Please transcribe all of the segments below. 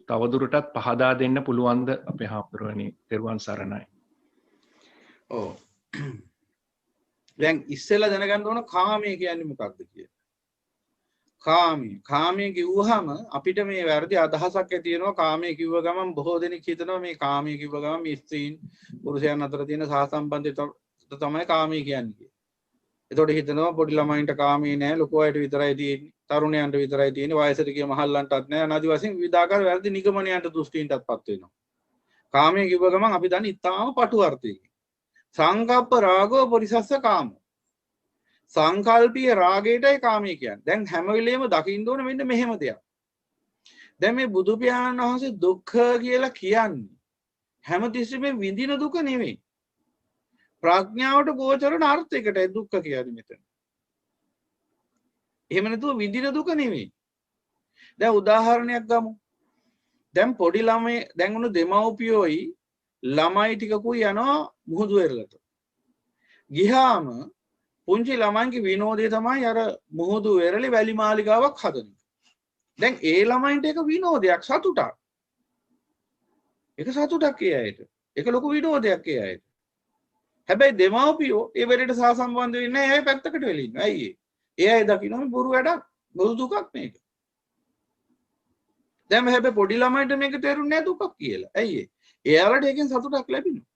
තවදුරටත් පහදා දෙන්න පුළුවන්ද අපේ හාමුදුරුවනේ? තෙරුවන් සරණයි. ඔව්. දැන් ඉස්සෙල්ලා දැනගන්න ඕන කාමය කියන්නේ මොකක්ද කියලා. කාමයේ කිව්වහම අපිට මේ වැරදි අදහසක් ඇති වෙනවා. කාමයේ කිව්ව ගමන් බොහෝ දෙනෙක් හිතනවා මේ කාමයේ කිව්ව ගමන් මේ ස්ත්‍රීන් පුරුෂයන් අතර තියෙන සහසම්බන්ධය තමයි කාමයේ කියන්නේ. එතකොට හිතනවා පොඩි ළමයින්ට කාමයේ නැහැ, ලොකු අයට විතරයි තියෙන්නේ, තරුණයන්ට විතරයි තියෙන්නේ, වයසට ගිය මහල්ලන්ටත් නැහැ. අනාදි වශයෙන් විවිධාකාර වැරදි නිගමනයන්ට දෘෂ්ටීන්ටත්පත් වෙනවා. කාමයේ කිව්ව ගමන් අපි දන්නේ ඉතාම පටු අර්ථයකින්. සංකප්ප රාගෝ පරිසස්ස කාමෝ. සංකල්පීය රාගයටයි කාමයේ කියන්නේ. දැන් හැම වෙලෙම දකින්න ඕනේ මෙන්න මෙහෙම දෙයක්. දැන් මේ බුදු පියාණන් වහන්සේ දුක්ඛ කියලා කියන්නේ හැමතිස්සෙම විඳින දුක නෙවෙයි. ප්‍රඥාවට ගෝචරන අර්ථයකටයි දුක්ඛ කියන්නේ මෙතන. එහෙම නැතුව විඳින දුක නෙවෙයි. දැන් උදාහරණයක් ගමු. දැන් පොඩි ළමයි දැන් උණු දෙමව්පියෝයි ළමයි ටිකකුයි යනවා මුහුදු වෙරළට. ගිහාම පුංචි ළමයින්ගේ විනෝදය තමයි අර මුහුදු වෙරළේ වැලි මාලිගාවක් හදන එක. දැන් ඒ ළමයින්ට ඒක විනෝදයක්, සතුටක්. ඒක සතුටක් ඒ අයට. ඒක ලොකු විනෝදයක් ඒ අයට. හැබැයි දෙමව්පියෝ ඒ වෙලෙට සහසම්බන්ධ වෙන්නේ නැහැ. ඒ පැත්තකට වෙලා ඉන්නවා. ඇයි ඒ? ඒ අය දකින්න බොරු වැඩක්, බොරු දුකක් මේක. දැන් හැබැයි පොඩි ළමයින්ට මේක තේරුන්නේ නැහැ දුකක් කියලා. ඇයි ඒ? එයාලට ඒකෙන් සතුටක් ලැබෙනවා.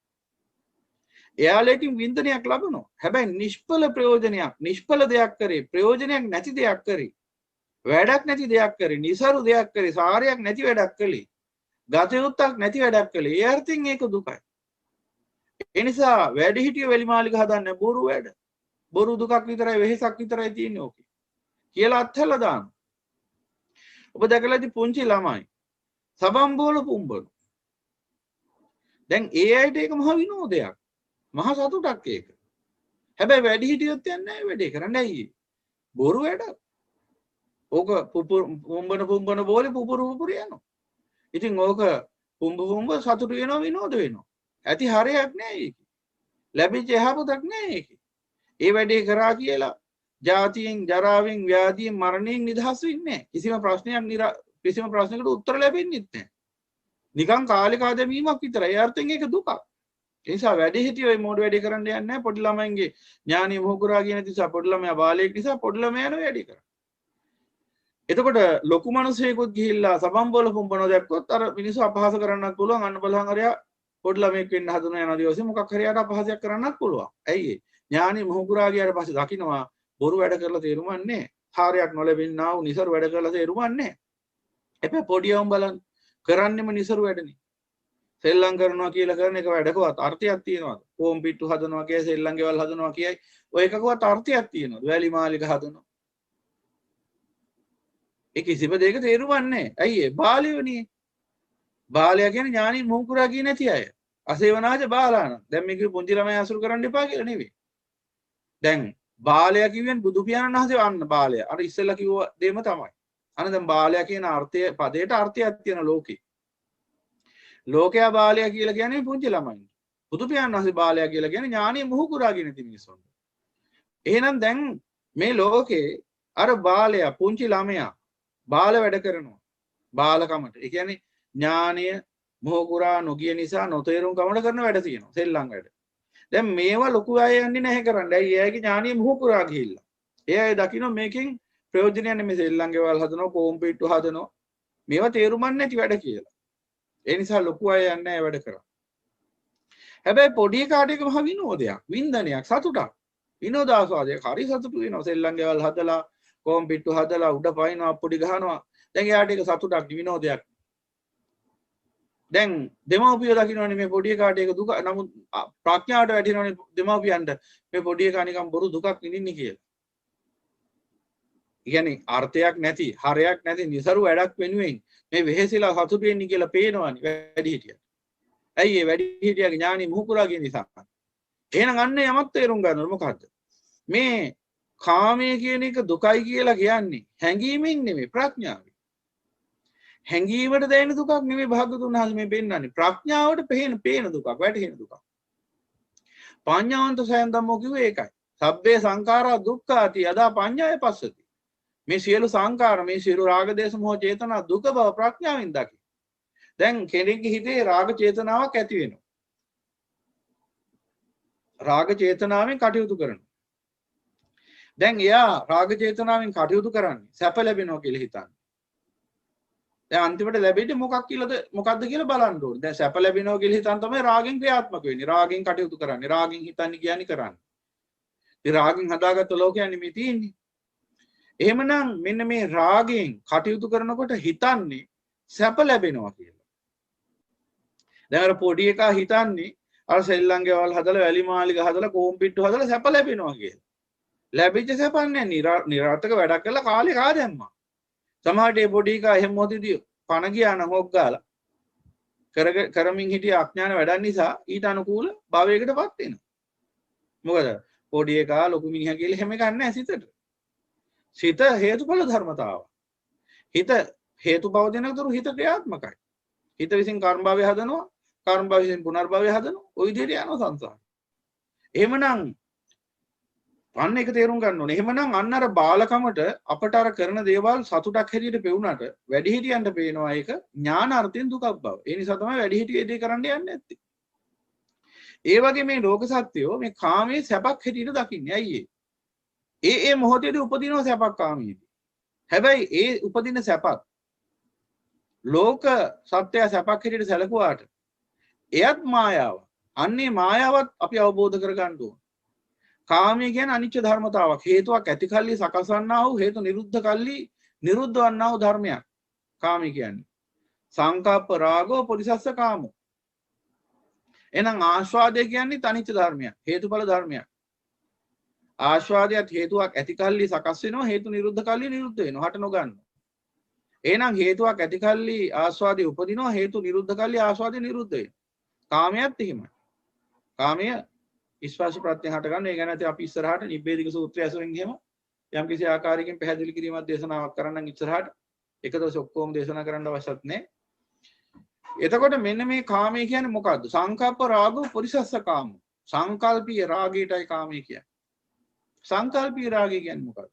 එයාලටින් වින්දනයක් ලබනවා. හැබැයි නිෂ්ඵල ප්‍රයෝජනයක්, නිෂ්ඵල දෙයක් කරේ, ප්‍රයෝජනයක් නැති දෙයක් කරේ, වැඩක් නැති දෙයක් කරේ, නිසරු දෙයක් කරේ, සාරයක් නැති වැඩක් කළේ, ගතයුත්තක් නැති වැඩක් කළේ. ඒ අර්ථයෙන් ඒක දුකයි. ඒ නිසා වැඩිහිටිය වැලිමාලිග හදන්න බොරු වැඩ. බොරු දුකක් විතරයි, වෙහෙසක් විතරයි තියෙන්නේ ඕකේ. කියලා අත්හැරලා දාන්න. ඔබ දැකලා ඉති පුංචි ළමයි සබම්බෝල පුම්බන. දැන් ඒ අයට ඒක මහ විනෝදයක්. මහ සතුටක් ඒක. හැබැයි වැඩි හිටියොත් යන්නේ නැහැ වැඩේ කරන්න. ඇයි? බොරු වැඩක්. ඕක පුම්බන බෝලේ පුපුරු යනවා. ඉතින් ඕක පුම්බ සතුට වෙනවා, විනෝද වෙනවා. ඇති හරයක් නැහැ ඒක. ලැබිච්ච යහපතක් නැහැ ඒක. ඒ වැඩේ කරා කියලා ජාතියෙන්, ජරාවෙන්, ව්‍යාධියෙන්, මරණයෙන් නිදහස් වෙන්නේ නැහැ. කිසිම ප්‍රශ්නයකට උත්තර ලැබෙන්නේ නැහැ. නිකන් කාලේ කාදැමීමක් විතරයි. ඒ අර්ථයෙන් ඒක දුකක්. ඒ නිසා වැඩි හිටියෝ මේ මොඩ වැඩි කරන්න යන්නේ නැහැ. පොඩි ළමයින්ගේ ඥානිය මොහුකුරා කියන නිසා පොඩි ළමයා බාලයෙක් නිසා පොඩි ළමයා යනවා වැඩි කරා. එතකොට ලොකු මිනිසෙකුත් ගිහිල්ලා සබම්බෝල පුම්බනෝ දැක්කොත් අර මිනිස්සු අපහාස කරන්නත් පුළුවන්. අන්න බලහන් අරයා පොඩි ළමෙක් වෙන්න හදන යන දිවසේ මොකක් හරි යට අපහාසයක් කරන්නත් පුළුවන්. ඇයි ඒ? ඥානිය මොහුකුරා ගියාට පස්සේ දකින්නවා බොරු වැඩ කරලා තේරුමක් නැහැ. හාරයක් නොලැබෙන්නා වූ නිසරු වැඩ කරලා තේරුමක් නැහැ. එපේ පොඩියවුන් බලන්න කරන්නෙම නිසරු වැඩනේ. සෙල්ලම් කරනවා කියලා කරන එක වැඩකවත් අර්ථයක් තියෙනවද? කොම් පිට්ටු හදනවා කියයි, සෙල්ලම් ගෙවල් හදනවා කියයි, ඔය එකකවත් අර්ථයක් තියෙනවද? වැලි මාලිග හදනවා. ඒ කිසිම දෙයක තේරුමක් නැහැ. ඇයි ඒ? බාලයෝනේ. බාලයා කියන්නේ ඥානි මොහුකුරා කිය නැති අය. අසේවනාජ බාලාන. දැන් මේක පුංචි ළමයි අසුරු කරන්න එපා කියලා නෙවෙයි. දැන් බාලයා කියවෙන් බුදු පියාණන් වහන්සේ වන්න බාලයා. අර ඉස්සෙල්ලා කිව්ව දෙම තමයි. අනේ දැන් බාලයා කියන අර්ථය පදයට අර්ථයක් තියෙන ලෝකේ. ලෝකයා බාලයා කියලා කියන්නේ පුංචි ළමයි. බුදු පියාණන් වහන්සේ බාලයා කියලා කියන්නේ ඥානීය මොහුකුරා කියන මිනිස්සුන්ට. එහෙනම් දැන් මේ ලෝකේ අර බාලයා පුංචි ළමයා බාල වැඩ කරනවා. බාලකමට. ඒ කියන්නේ ඥානීය මොහුකුරා නොගිය නිසා නොතේරුම් කමකට කරන වැඩ තියෙනවා. සෙල්ලම් වැඩ. දැන් මේවා ලොකු අය යන්නේ නැහැ කරන්න. ඇයි? එයාගේ ඥානීය මොහුකුරා ගිහිල්ලා. ඒ අය දකින්න මේකෙන් ප්‍රයෝජනයක් නෙමෙයි. සෙල්ලම් ගෙවල් හදනවා, කොම් පිට්ටු හදනවා. මේවා තේරුම්ක් නැති වැඩ කියලා. ඒ නිසා ලොකු අය යන්නේ නැහැ වැඩ කරා. හැබැයි පොඩි කාට එක මහ විනෝදයක්, වින්දනයක්, සතුටක්. විනෝදාස්වාදයක්. හරි සතුටු වෙනවා. සෙල්ලම් ගෙවල් හදලා, කොම් පිට්ටු හදලා, උඩ පයින්නවා, පොඩි ගහනවා. දැන් එයාට ඒක සතුටක්, විනෝදයක්. දැන් දෙමව්පියෝ දකින්නවනේ මේ පොඩි කාට ඒක දුක. නමුත් ප්‍රඥාවට වැටෙනවනේ දෙමව්පියන්ට මේ පොඩි එකා නිකන් බොරු දුකක් විඳින්නේ කියලා. කියන්නේ අර්ථයක් නැති, හරයක් නැති නිසරු වැඩක් වෙනුවෙන් මේ වෙහෙසිලා සතුටු වෙන්නේ කියලා පේනවනේ වැඩි හිටියට. ඇයි ඒ වැඩි හිටියාගේ ඥානි මොහුකුරා කියන නිසා. එහෙනම් අන්න යමත් තේරුම් ගන්නවද මොකද්ද? මේ කාමයේ කියන එක දුකයි කියලා කියන්නේ හැඟීමෙන් නෙමෙයි, ප්‍රඥාවෙන්. හැඟීමට දැනෙන දුකක් නෙමෙයි භාගතුන් වහන්සේ මේ පෙන්නන්නේ. ප්‍රඥාවට පේන දුකක්, වැටහෙන දුකක්. පඤ්ඤාවන්ත සයන් ධම්මෝ කිව්වේ ඒකයි. සබ්බේ සංඛාරා දුක්ඛාති යදා පඤ්ඤාය පස්සති. මේ සියලු සංකාර, මේ සියලු රාග දේශ මොහ චේතනා දුක බව ප්‍රඥාවෙන් දකි. දැන් කෙනෙක්ගේ හිතේ රාග චේතනාවක් ඇති වෙනවා. රාග චේතනාවෙන් කටයුතු කරනවා. දැන් එයා රාග චේතනාවෙන් කටයුතු කරන්නේ සැප ලැබෙනවා කියලා හිතන්නේ. දැන් අන්තිමට ලැබෙන්නේ මොකක්ද කියලා බලන්න ඕනේ. දැන් සැප ලැබෙනවා කියලා හිතන් තමයි රාගෙන් ක්‍රියාත්මක වෙන්නේ. රාගෙන් කටයුතු කරන්නේ. රාගෙන් හිතන්නේ කියන්නේ කරන්නේ. ඉතින් රාගෙන් හදාගත්ත ලෝකයන්නේ මේ තියෙන්නේ. එහෙමනම් මෙන්න මේ රාගෙන් කටයුතු කරනකොට හිතන්නේ සැප ලැබෙනවා කියලා. දැන් අර පොඩි එකා හිතන්නේ අර සෙල්ලම්ගේ වල හදලා වැලි මාලිග හදලා කෝම්පිට්ටු හදලා සැප ලැබෙනවා කියලා. ලැබිච්ච සැපක් නෑ නිරාර්ථක වැඩක් කරලා කාලේ කා දැම්මා. සමහරට ඒ පොඩි එකා එහෙම මොතිදී පණ ගියා නම් හොක් ගාලා කරමින් හිටිය අඥාන වැඩක් නිසා ඊට අනුකූල භවයකටපත් වෙනවා. මොකද පොඩි එකා ලොකු මිනිහා කියලා හැම එකක් නෑ සිතට. සිත හේතුඵල ධර්මතාව. හිත හේතු බව දෙනතුරු හිත ක්‍රියාත්මකයි. හිත විසින් කර්ම භවය හදනවා, කර්ම භවය විසින් පුනර්භවය හදනවා. ওই විදිහට යනවා සංසාරේ. එහෙමනම් අන්න එක තේරුම් ගන්න ඕනේ. එහෙමනම් අන්න අර බාලකමට අපට අර කරන දේවල් සතුටක් හැටියට පෙවුනට වැඩිහිටියන්ට පේනවා ඒක ඥානාර්ථයෙන් දුකක් බව. ඒ නිසා තමයි වැඩිහිටියෝ ඒ දේ කරන්න යන්නේ නැත්තේ. ඒ වගේ මේ ලෝක සත්‍යෝ මේ කාමයේ සැපක් හැටියට දකින්නේ. ඇයි ඒ මොහොතේදී උපදිනවා සැපක් කාමයේදී. හැබැයි ඒ උපදින සැපක් ලෝක සත්‍යය සැපක් හැටියට සැලකුවාට එයත් මායාවක්. අන්නේ මායාවත් අපි අවබෝධ කරගන්න ඕන. කාමය කියන්නේ අනිත්‍ය ධර්මතාවක්. හේතුවක් ඇති කල්ලි සකස් වන්නා වූ හේතු නිරුද්ධ කල්ලි නිරුද්ධ වන්නා වූ ධර්මයක්. කාමය කියන්නේ. සංකප්ප රාගෝ පරිසස්ස කාමෝ. එහෙනම් ආස්වාදය කියන්නේ අනිත්‍ය ධර්මයක්. හේතුඵල ධර්මයක්. ආස්වාදයට හේතුවක් ඇති කල්ලි සකස් වෙනවා, හේතු නිරුද්ධ කල්ලි නිරුද්ධ වෙනවා. හට නොගන්නවා. එහෙනම් හේතුවක් ඇති කල්ලි ආස්වාදය උපදිනවා, හේතු නිරුද්ධ කල්ලි ආස්වාදය නිරුද්ධ වෙනවා. කාමයේත් එහෙමයි. කාමය ස්පර්ශ ප්‍රත්‍යයෙන් හට ගන්න. ඒ ගැන අපි ඉස්සරහට නිබ්බේධික සූත්‍රය ඇසුරින් එහෙම යම් කිසි ආකාරයකින් පැහැදිලි කිරීමක් දේශනාවක් කරන්නම් ඉස්සරහට. එක දවස් ඔක්කොම දේශනා කරන්න අවශ්‍යත් නැහැ. එතකොට මෙන්න මේ කාමය කියන්නේ මොකද්ද? සංකප්ප රාගෝ පරිසස්ස කාමෝ. සංකල්පීය රාගයටයි කාමය කියන්නේ. සංකල්පීය රාගය කියන්නේ මොකක්ද?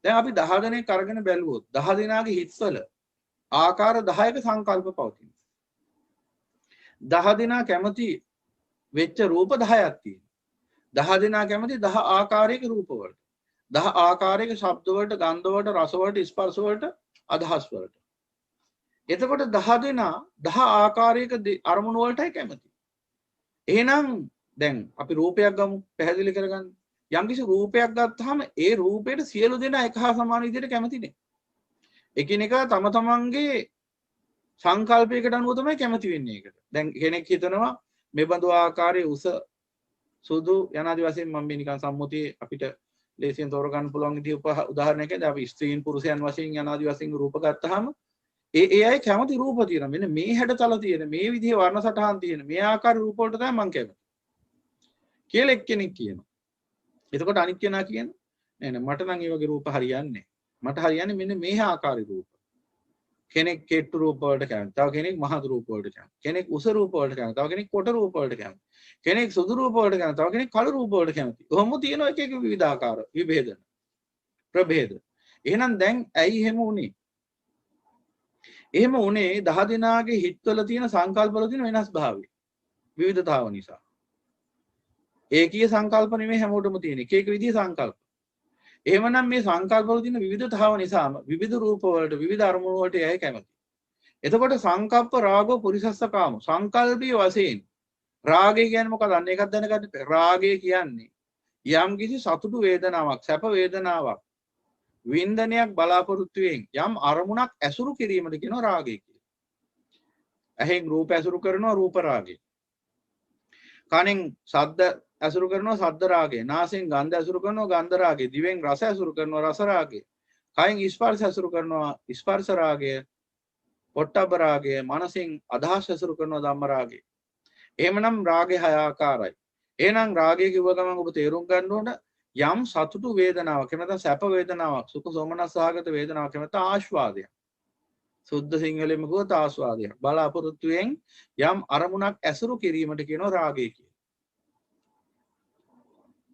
දැන් අපි 10 දෙනෙක් අරගෙන බැලුවොත් 10 දෙනාගේ හිත්වල ආකාර 10ක සංකල්ප පවතිනවා. 10 දෙනා කැමති වෙච්ච රූප 10ක් තියෙනවා. 10 දෙනා කැමති 10 ආකාරයක රූප වලට. 10 ආකාරයක ශබ්ද වලට, ගන්ධ වලට, රස වලට, ස්පර්ශ වලට, අදහස් වලට. එතකොට 10 දෙනා 10 ආකාරයක අරමුණු වලටයි කැමති. එහෙනම් දැන් අපි රූපයක් ගමු පැහැදිලි කරගන්න. යම්කිසි රූපයක් ගත්තාම ඒ රූපයට සියලු දෙනා එක හා සමාන විදිහට කැමති නේ. එකිනෙකා තම තමන්ගේ සංකල්පයකට අනුව තමයි කැමති වෙන්නේ ඒකට. දැන් කෙනෙක් හිතනවා මේ බඳු ආකාරයේ උස සුදු යනාදී වශයෙන් මම මේ නිකන් සම්මුතියේ අපිට ලේසියෙන් තෝරගන්න පුළුවන් විදිහ උදාහරණයක් දැන් අපි ස්ත්‍රීන් පුරුෂයන් වශයෙන් යනාදී වශයෙන් රූප ගත්තාම ඒ අය කැමති රූප තියෙනවා. මෙන්න මේ හැඩතල තියෙන, මේ විදිහේ වර්ණ සටහන් තියෙන, මේ ආකාර රූප වලට තමයි මම කැමති කියලා එක්කෙනෙක් කියනවා. එතකොට අනිත් කෙනා කියනවා නෑ නෑ මට නම් මේ වගේ රූප හරියන්නේ නෑ. මට හරියන්නේ මෙන්න මේ ආකාරي රූප. කෙනෙක් කෙට්ටු රූප වලට කැමති. තව කෙනෙක් මහත් රූප වලට කැමති. කෙනෙක් උස රූප වලට කැමති. තව කෙනෙක් කොට රූප වලට කැමති. කෙනෙක් සුදු රූප වලට කැමති. තව කෙනෙක් කළු රූප වලට කැමති. කොහොම තියෙනවා එක එක විවිධාකාර විභේදන ප්‍රභේද. එහෙනම් දැන් ඇයි එහෙම උනේ? එහෙම උනේ 10 දෙනාගේ හිත්වල තියෙන සංකල්පවල තියෙන වෙනස් භාවය. විවිධතාව නිසා. ඒකීය සංකල්ප නෙමෙයි හැමෝටම තියෙන. එක එක විදිහේ සංකල්ප. එහෙමනම් මේ සංකල්පවල තියෙන විවිධතාව නිසාම විවිධ රූප වලට විවිධ අරමුණු වලට යයි කැමති. එතකොට සංකප්ප රාගෝ පුරිසස්ස කාම සංකල්පීය වශයෙන් රාගය කියන්නේ මොකක්ද? අන්න ඒකත් දැනගන්න. රාගය කියන්නේ යම් කිසි සතුටු වේදනාවක්, සැප වේදනාවක්, වින්දනයක් බලාපොරොත්තු වෙන යම් අරමුණක් ඇසුරු කිරීමද කියනවා රාගය කියලා. ඇහෙන් රූප ඇසුරු කරනවා රූප රාගය. කනෙන් ශබ්ද ඇසුරු කරනවා ශබ්ද රාගය. නාසයෙන් ගන්ධ ඇසුරු කරනවා ගන්ධ රාගය. දිවෙන් රස ඇසුරු කරනවා රස රාගය. කයින් ස්පර්ශ ඇසුරු කරනවා ස්පර්ශ රාගය. පොට්ටබ්බ රාගය. මනසින් අදහස් ඇසුරු කරනවා ධම්ම රාගය. එහෙමනම් රාගය 6 ආකාරයි. එහෙනම් රාගය කිව්ව ගමන් ඔබ තේරුම් ගන්න ඕන යම් සතුටු වේදනාවක් එහෙම නැත්නම් සැප වේදනාවක් සුඛ සෝමනස් සහගත වේදනාවක් එහෙම නැත්නම් ආස්වාදයක්. සුද්ධ සිංහලෙම කිව්වොත් ආස්වාදයක්. බලාපොරොත්තුෙන් යම් අරමුණක් ඇසුරු කිරීමට කියනවා රාගය කියලා.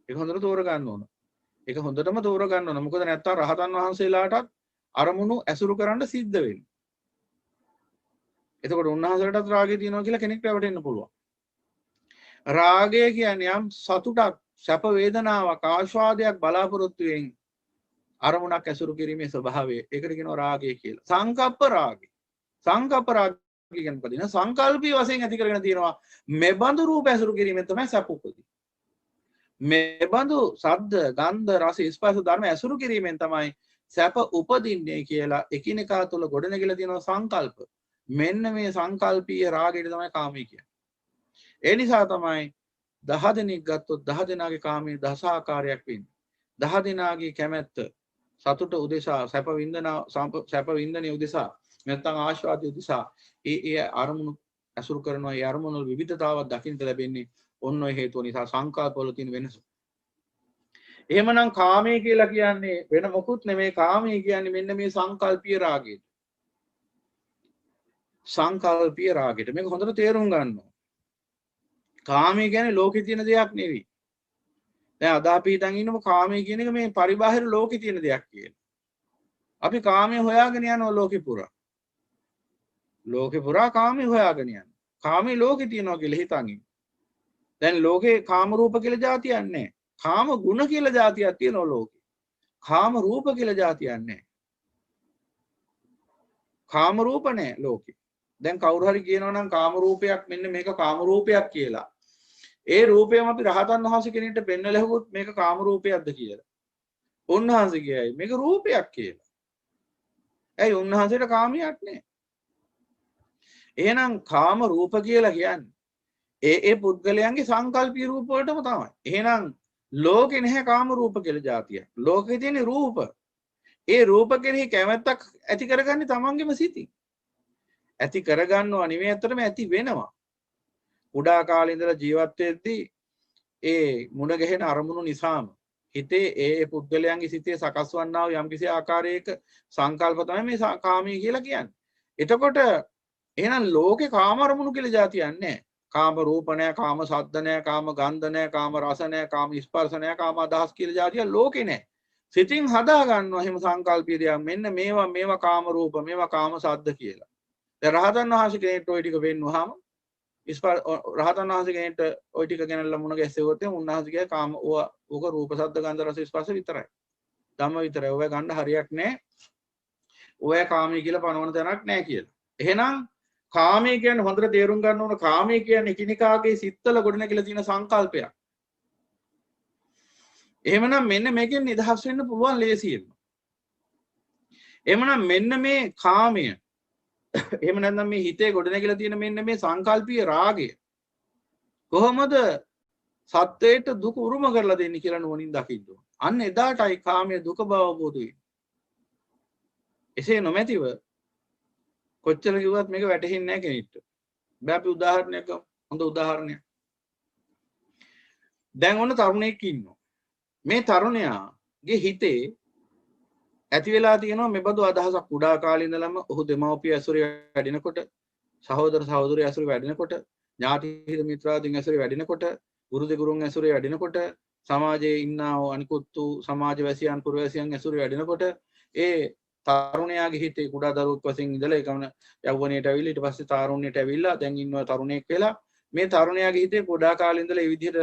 ඒක හොඳට තෝරගන්න ඕන. ඒක හොඳටම තෝරගන්න ඕන. මොකද නැත්තම් රහතන් වහන්සේලාටත් අරමුණු ඇසුරු කරන්න සිද්ධ වෙනවා. එතකොට උන්වහන්සේටත් රාගය තියෙනවා කියලා කෙනෙක්ට වැටෙන්න පුළුවන්. රාගය කියන්නේ යම් සතුටක්, සැප වේදනාවක්, ආස්වාදයක් බලාපොරොත්තුෙන් අරමුණක් ඇසුරු කිරීමේ ස්වභාවය. ඒකට කියනවා රාගය කියලා. සංකප්ප රාගය. සංකප්ප රාගය කියන්නේ මොකද? සංකල්පී වශයෙන් ඇති කරගෙන තියෙනවා මෙබඳු රූප ඇසුරු කිරීමෙන් තමයි සැප උපදින්නේ. මෙබඳු ශබ්ද, ගන්ධ, රස, ස්පර්ශ ධර්ම ඇසුරු කිරීමෙන් තමයි සැප උපදින්නේ කියලා එකිනෙකා තුළ ගොඩනැගිලා තියෙනවා සංකල්ප. මෙන්න මේ සංකල්පීය රාගයට තමයි කාමී කියන්නේ. ඒ නිසා තමයි 10 දෙනෙක් ගත්තොත් 10 දෙනාගේ කාමයේ දස ආකාරයක් වෙන්නේ. 10 දෙනාගේ කැමැත්ත සතුට උදෙසා, සැප වින්දනය උදෙසා, නැත්නම් ආශාදය උදෙසා ඒ අරමුණු ඇසුරු කරනවා. ඒ අරමුණු වල විවිධතාවක් දකින්න ලැබෙන්නේ ඔන්න ඔය හේතුව නිසා, සංකල්ප වල තියෙන වෙනස. එහෙමනම් කාමයේ කියලා කියන්නේ වෙන මොකුත් නෙමෙයි. කාමයේ කියන්නේ මෙන්න මේ සංකල්පීය රාගයට. සංකල්පීය රාගයට මේක හොඳට තේරුම් ගන්න ඕන. කාමයේ කියන්නේ ලෝකේ තියෙන දෙයක් නෙවෙයි. දැන් අද අපි හිතන් ඉන්නම කාමයේ කියන එක මේ පරිබාහිර ලෝකේ තියෙන දෙයක් කියලා. අපි කාමයේ හොයාගෙන යනවා ලෝකේ පුරා. ලෝකේ පුරා කාමයේ හොයාගෙන යනවා. කාමයේ ලෝකේ තියෙනවා කියලා හිතන් ඉන්න. දැන් ලෝකේ කාම රූප කියලා જાතියක් නැහැ. කාම ගුණ කියලා જાතියක් තියෙනවා ලෝකේ. කාම රූප කියලා જાතියක් නැහැ. කාම රූප නැහැ ලෝකේ. දැන් කවුරු හරි කියනවා නම් කාම රූපයක් මෙන්න මේක කාම රූපයක් කියලා. ඒ රූපයම අපි රහතන් වහන්සේ කෙනෙක්ට පෙන්වලා ලැබුවොත් මේක කාම රූපයක්ද කියලා. උන්වහන්සේ කියයි මේක රූපයක් කියලා. ඇයි උන්වහන්සේට කාමයක් නැහැ. එහෙනම් කාම රූප කියලා කියන්නේ ඒ පුද්ගලයන්ගේ සංකල්පීය රූප වලටම තමයි. එහෙනම් ලෝකේ නැහැ කාම රූප කියලා જાතියක්. ලෝකේ තියෙන රූප. ඒ රූප කෙරෙහි කැමැත්තක් ඇති කරගන්නේ තමන්ගේම සිතින්. ඇති කරගන්නවා නෙවෙයි, ඇත්තටම ඇති වෙනවා. කුඩා කාලේ ඉඳලා ජීවත් වෙද්දී ඒ මුණ ගැහෙන අරමුණු නිසාම හිතේ ඒ පුද්ගලයන්ගේ සිතේ සකස් වන්නා වූ යම්කිසි ආකාරයක සංකල්ප තමයි මේ කාමී කියලා කියන්නේ. එතකොට එහෙනම් ලෝකේ කාම අරමුණු කියලා જાතියක් නැහැ. කාම රූප නැහැ, කාම ශබ්ද නැහැ, කාම ගන්ධ නැහැ, කාම රස නැහැ, කාම ස්පර්ශ නැහැ, කාම අදහස් කියලා જાතියක් ලෝකේ නැහැ. සිතින් හදා ගන්නවා එහෙම සංකල්පීය දෙයක්. මෙන්න මේවා කාම රූප, මේවා කාම ශබ්ද කියලා. දැන් රහතන් වහන්සේ කෙනෙක්ට ওই ටික වෙන්නුවාම රහතන් වහන්සේ කෙනෙක්ට ওই ටික ගැනලා මුණ ගැස්සෙවොත් උන්වහන්සේ කිය කාම ඕක රූප ශබ්ද ගන්ධ රස ස්පර්ශ විතරයි. ධම්ම විතරයි. ඔය ගන්න හරියක් නැහැ. ඔය කාමී කියලා පනවන තැනක් නැහැ කියලා. එහෙනම් කාමී කියන්නේ හොඳට තේරුම් ගන්න ඕන. කාමී කියන්නේ එකිනෙකාගේ සිත්වල ගොඩනැගිලා තියෙන සංකල්පයක්. එහෙමනම් මෙන්න මේකෙන් නිදහස් වෙන්න පුළුවන් ලේසියෙන්. එහෙමනම් මෙන්න මේ කාමය, එහෙම නැත්නම් මේ හිතේ ගොඩනැගිලා තියෙන මෙන්න මේ සංකල්පීය රාගය කොහොමද සත්‍යයට දුක උරුම කරලා දෙන්නේ කියලා නුවණින් දකින්න ඕන. අන්න එදාටයි කාමයේ දුක බව අවබෝධ වෙන්නේ. එසේ නොමැතිව කොච්චර කිව්වත් මේක වැටහෙන්නේ නැහැ කෙනෙක්ට. බෑ අපි උදාහරණයක් ගමු. හොඳ උදාහරණයක්. දැන් ඔන්න තරුණයෙක් ඉන්නවා. මේ තරුණයාගේ හිතේ ඇති වෙලා තියෙනවා මෙබඳු අදහසක්. කුඩා කාලේ ඉඳලම ඔහු දෙමව්පිය ඇසුරේ වැඩෙනකොට, සහෝදර සහෝදරිය ඇසුරේ වැඩෙනකොට, ඥාති හිත මිත්‍රාදීන් ඇසුරේ වැඩෙනකොට, ගුරු දෙගුරුන් ඇසුරේ වැඩෙනකොට, සමාජයේ ඉන්නා වූ අනිකුත් වූ සමාජ වැසියන් පුරවැසියන් ඇසුරේ වැඩෙනකොට ඒ තරුණයාගේ හිතේ කුඩා දරුවෙක් වශයෙන් ඉඳලා ඒකම යෞවනයට ඇවිල්ලා ඊට පස්සේ තාරුණ්‍යයට ඇවිල්ලා දැන් ඉන්නවා තරුණයෙක් වෙලා මේ තරුණයාගේ හිතේ කුඩා කාලේ ඉඳලා මේ විදිහට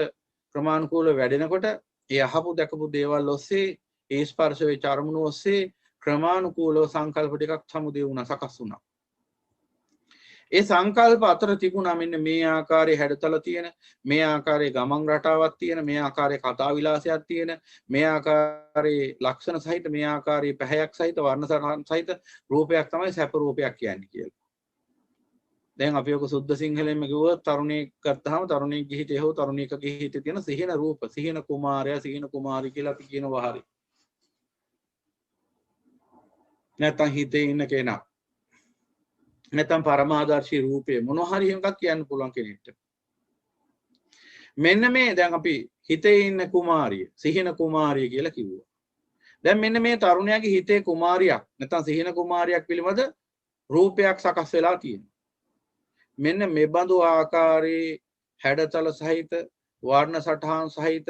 ක්‍රමානුකූලව වැඩෙනකොට ඒ අහපු දැකපු දේවල් ඔස්සේ ඒ ස්පර්ශ වෙච්ච අරමුණු ඔස්සේ ක්‍රමානුකූලව සංකල්ප ටිකක් සමුදේ වුණා, සකස් වුණා. ඒ සංකල්ප අතර තිබුණා මෙන්න මේ ආකාරයේ හැඩතල තියෙන, මේ ආකාරයේ ගමන් රටාවක් තියෙන, මේ ආකාරයේ කතා විලාසයක් තියෙන, මේ ආකාරයේ ලක්ෂණ සහිත, මේ ආකාරයේ පැහැයක් සහිත, වර්ණ සහිත රූපයක් තමයි සැප රූපයක් කියන්නේ කියලා. දැන් අපි ඔක සුද්ධ සිංහලෙන්ම කිව්වොත් තරුණයෙක් ගත්තාම තරුණයෙක්ගේ හිතේ හෝ තරුණියකගේ හිතේ තියෙන සිහින රූප, සිහින කුමාරයා, සිහින කුමාරි කියලා අපි කියනවා හරිය. නැත්තම් හිතේ ඉන්න කෙනා, නැත්තම් පරමාදර්ශී රූපය, මොනවා හරි එකක් කියන්න පුළුවන් කෙනෙක්ට. මෙන්න මේ දැන් අපි හිතේ ඉන්න කුමාරිය, සිහින කුමාරිය කියලා කිව්වා. දැන් මෙන්න මේ තරුණයාගේ හිතේ කුමාරියක් නැත්තම් සිහින කුමාරියක් පිළිබඳ රූපයක් සකස් වෙලා තියෙනවා. මෙන්න මෙබඳු ආකාරයේ හැඩතල සහිත, වර්ණ සටහන් සහිත,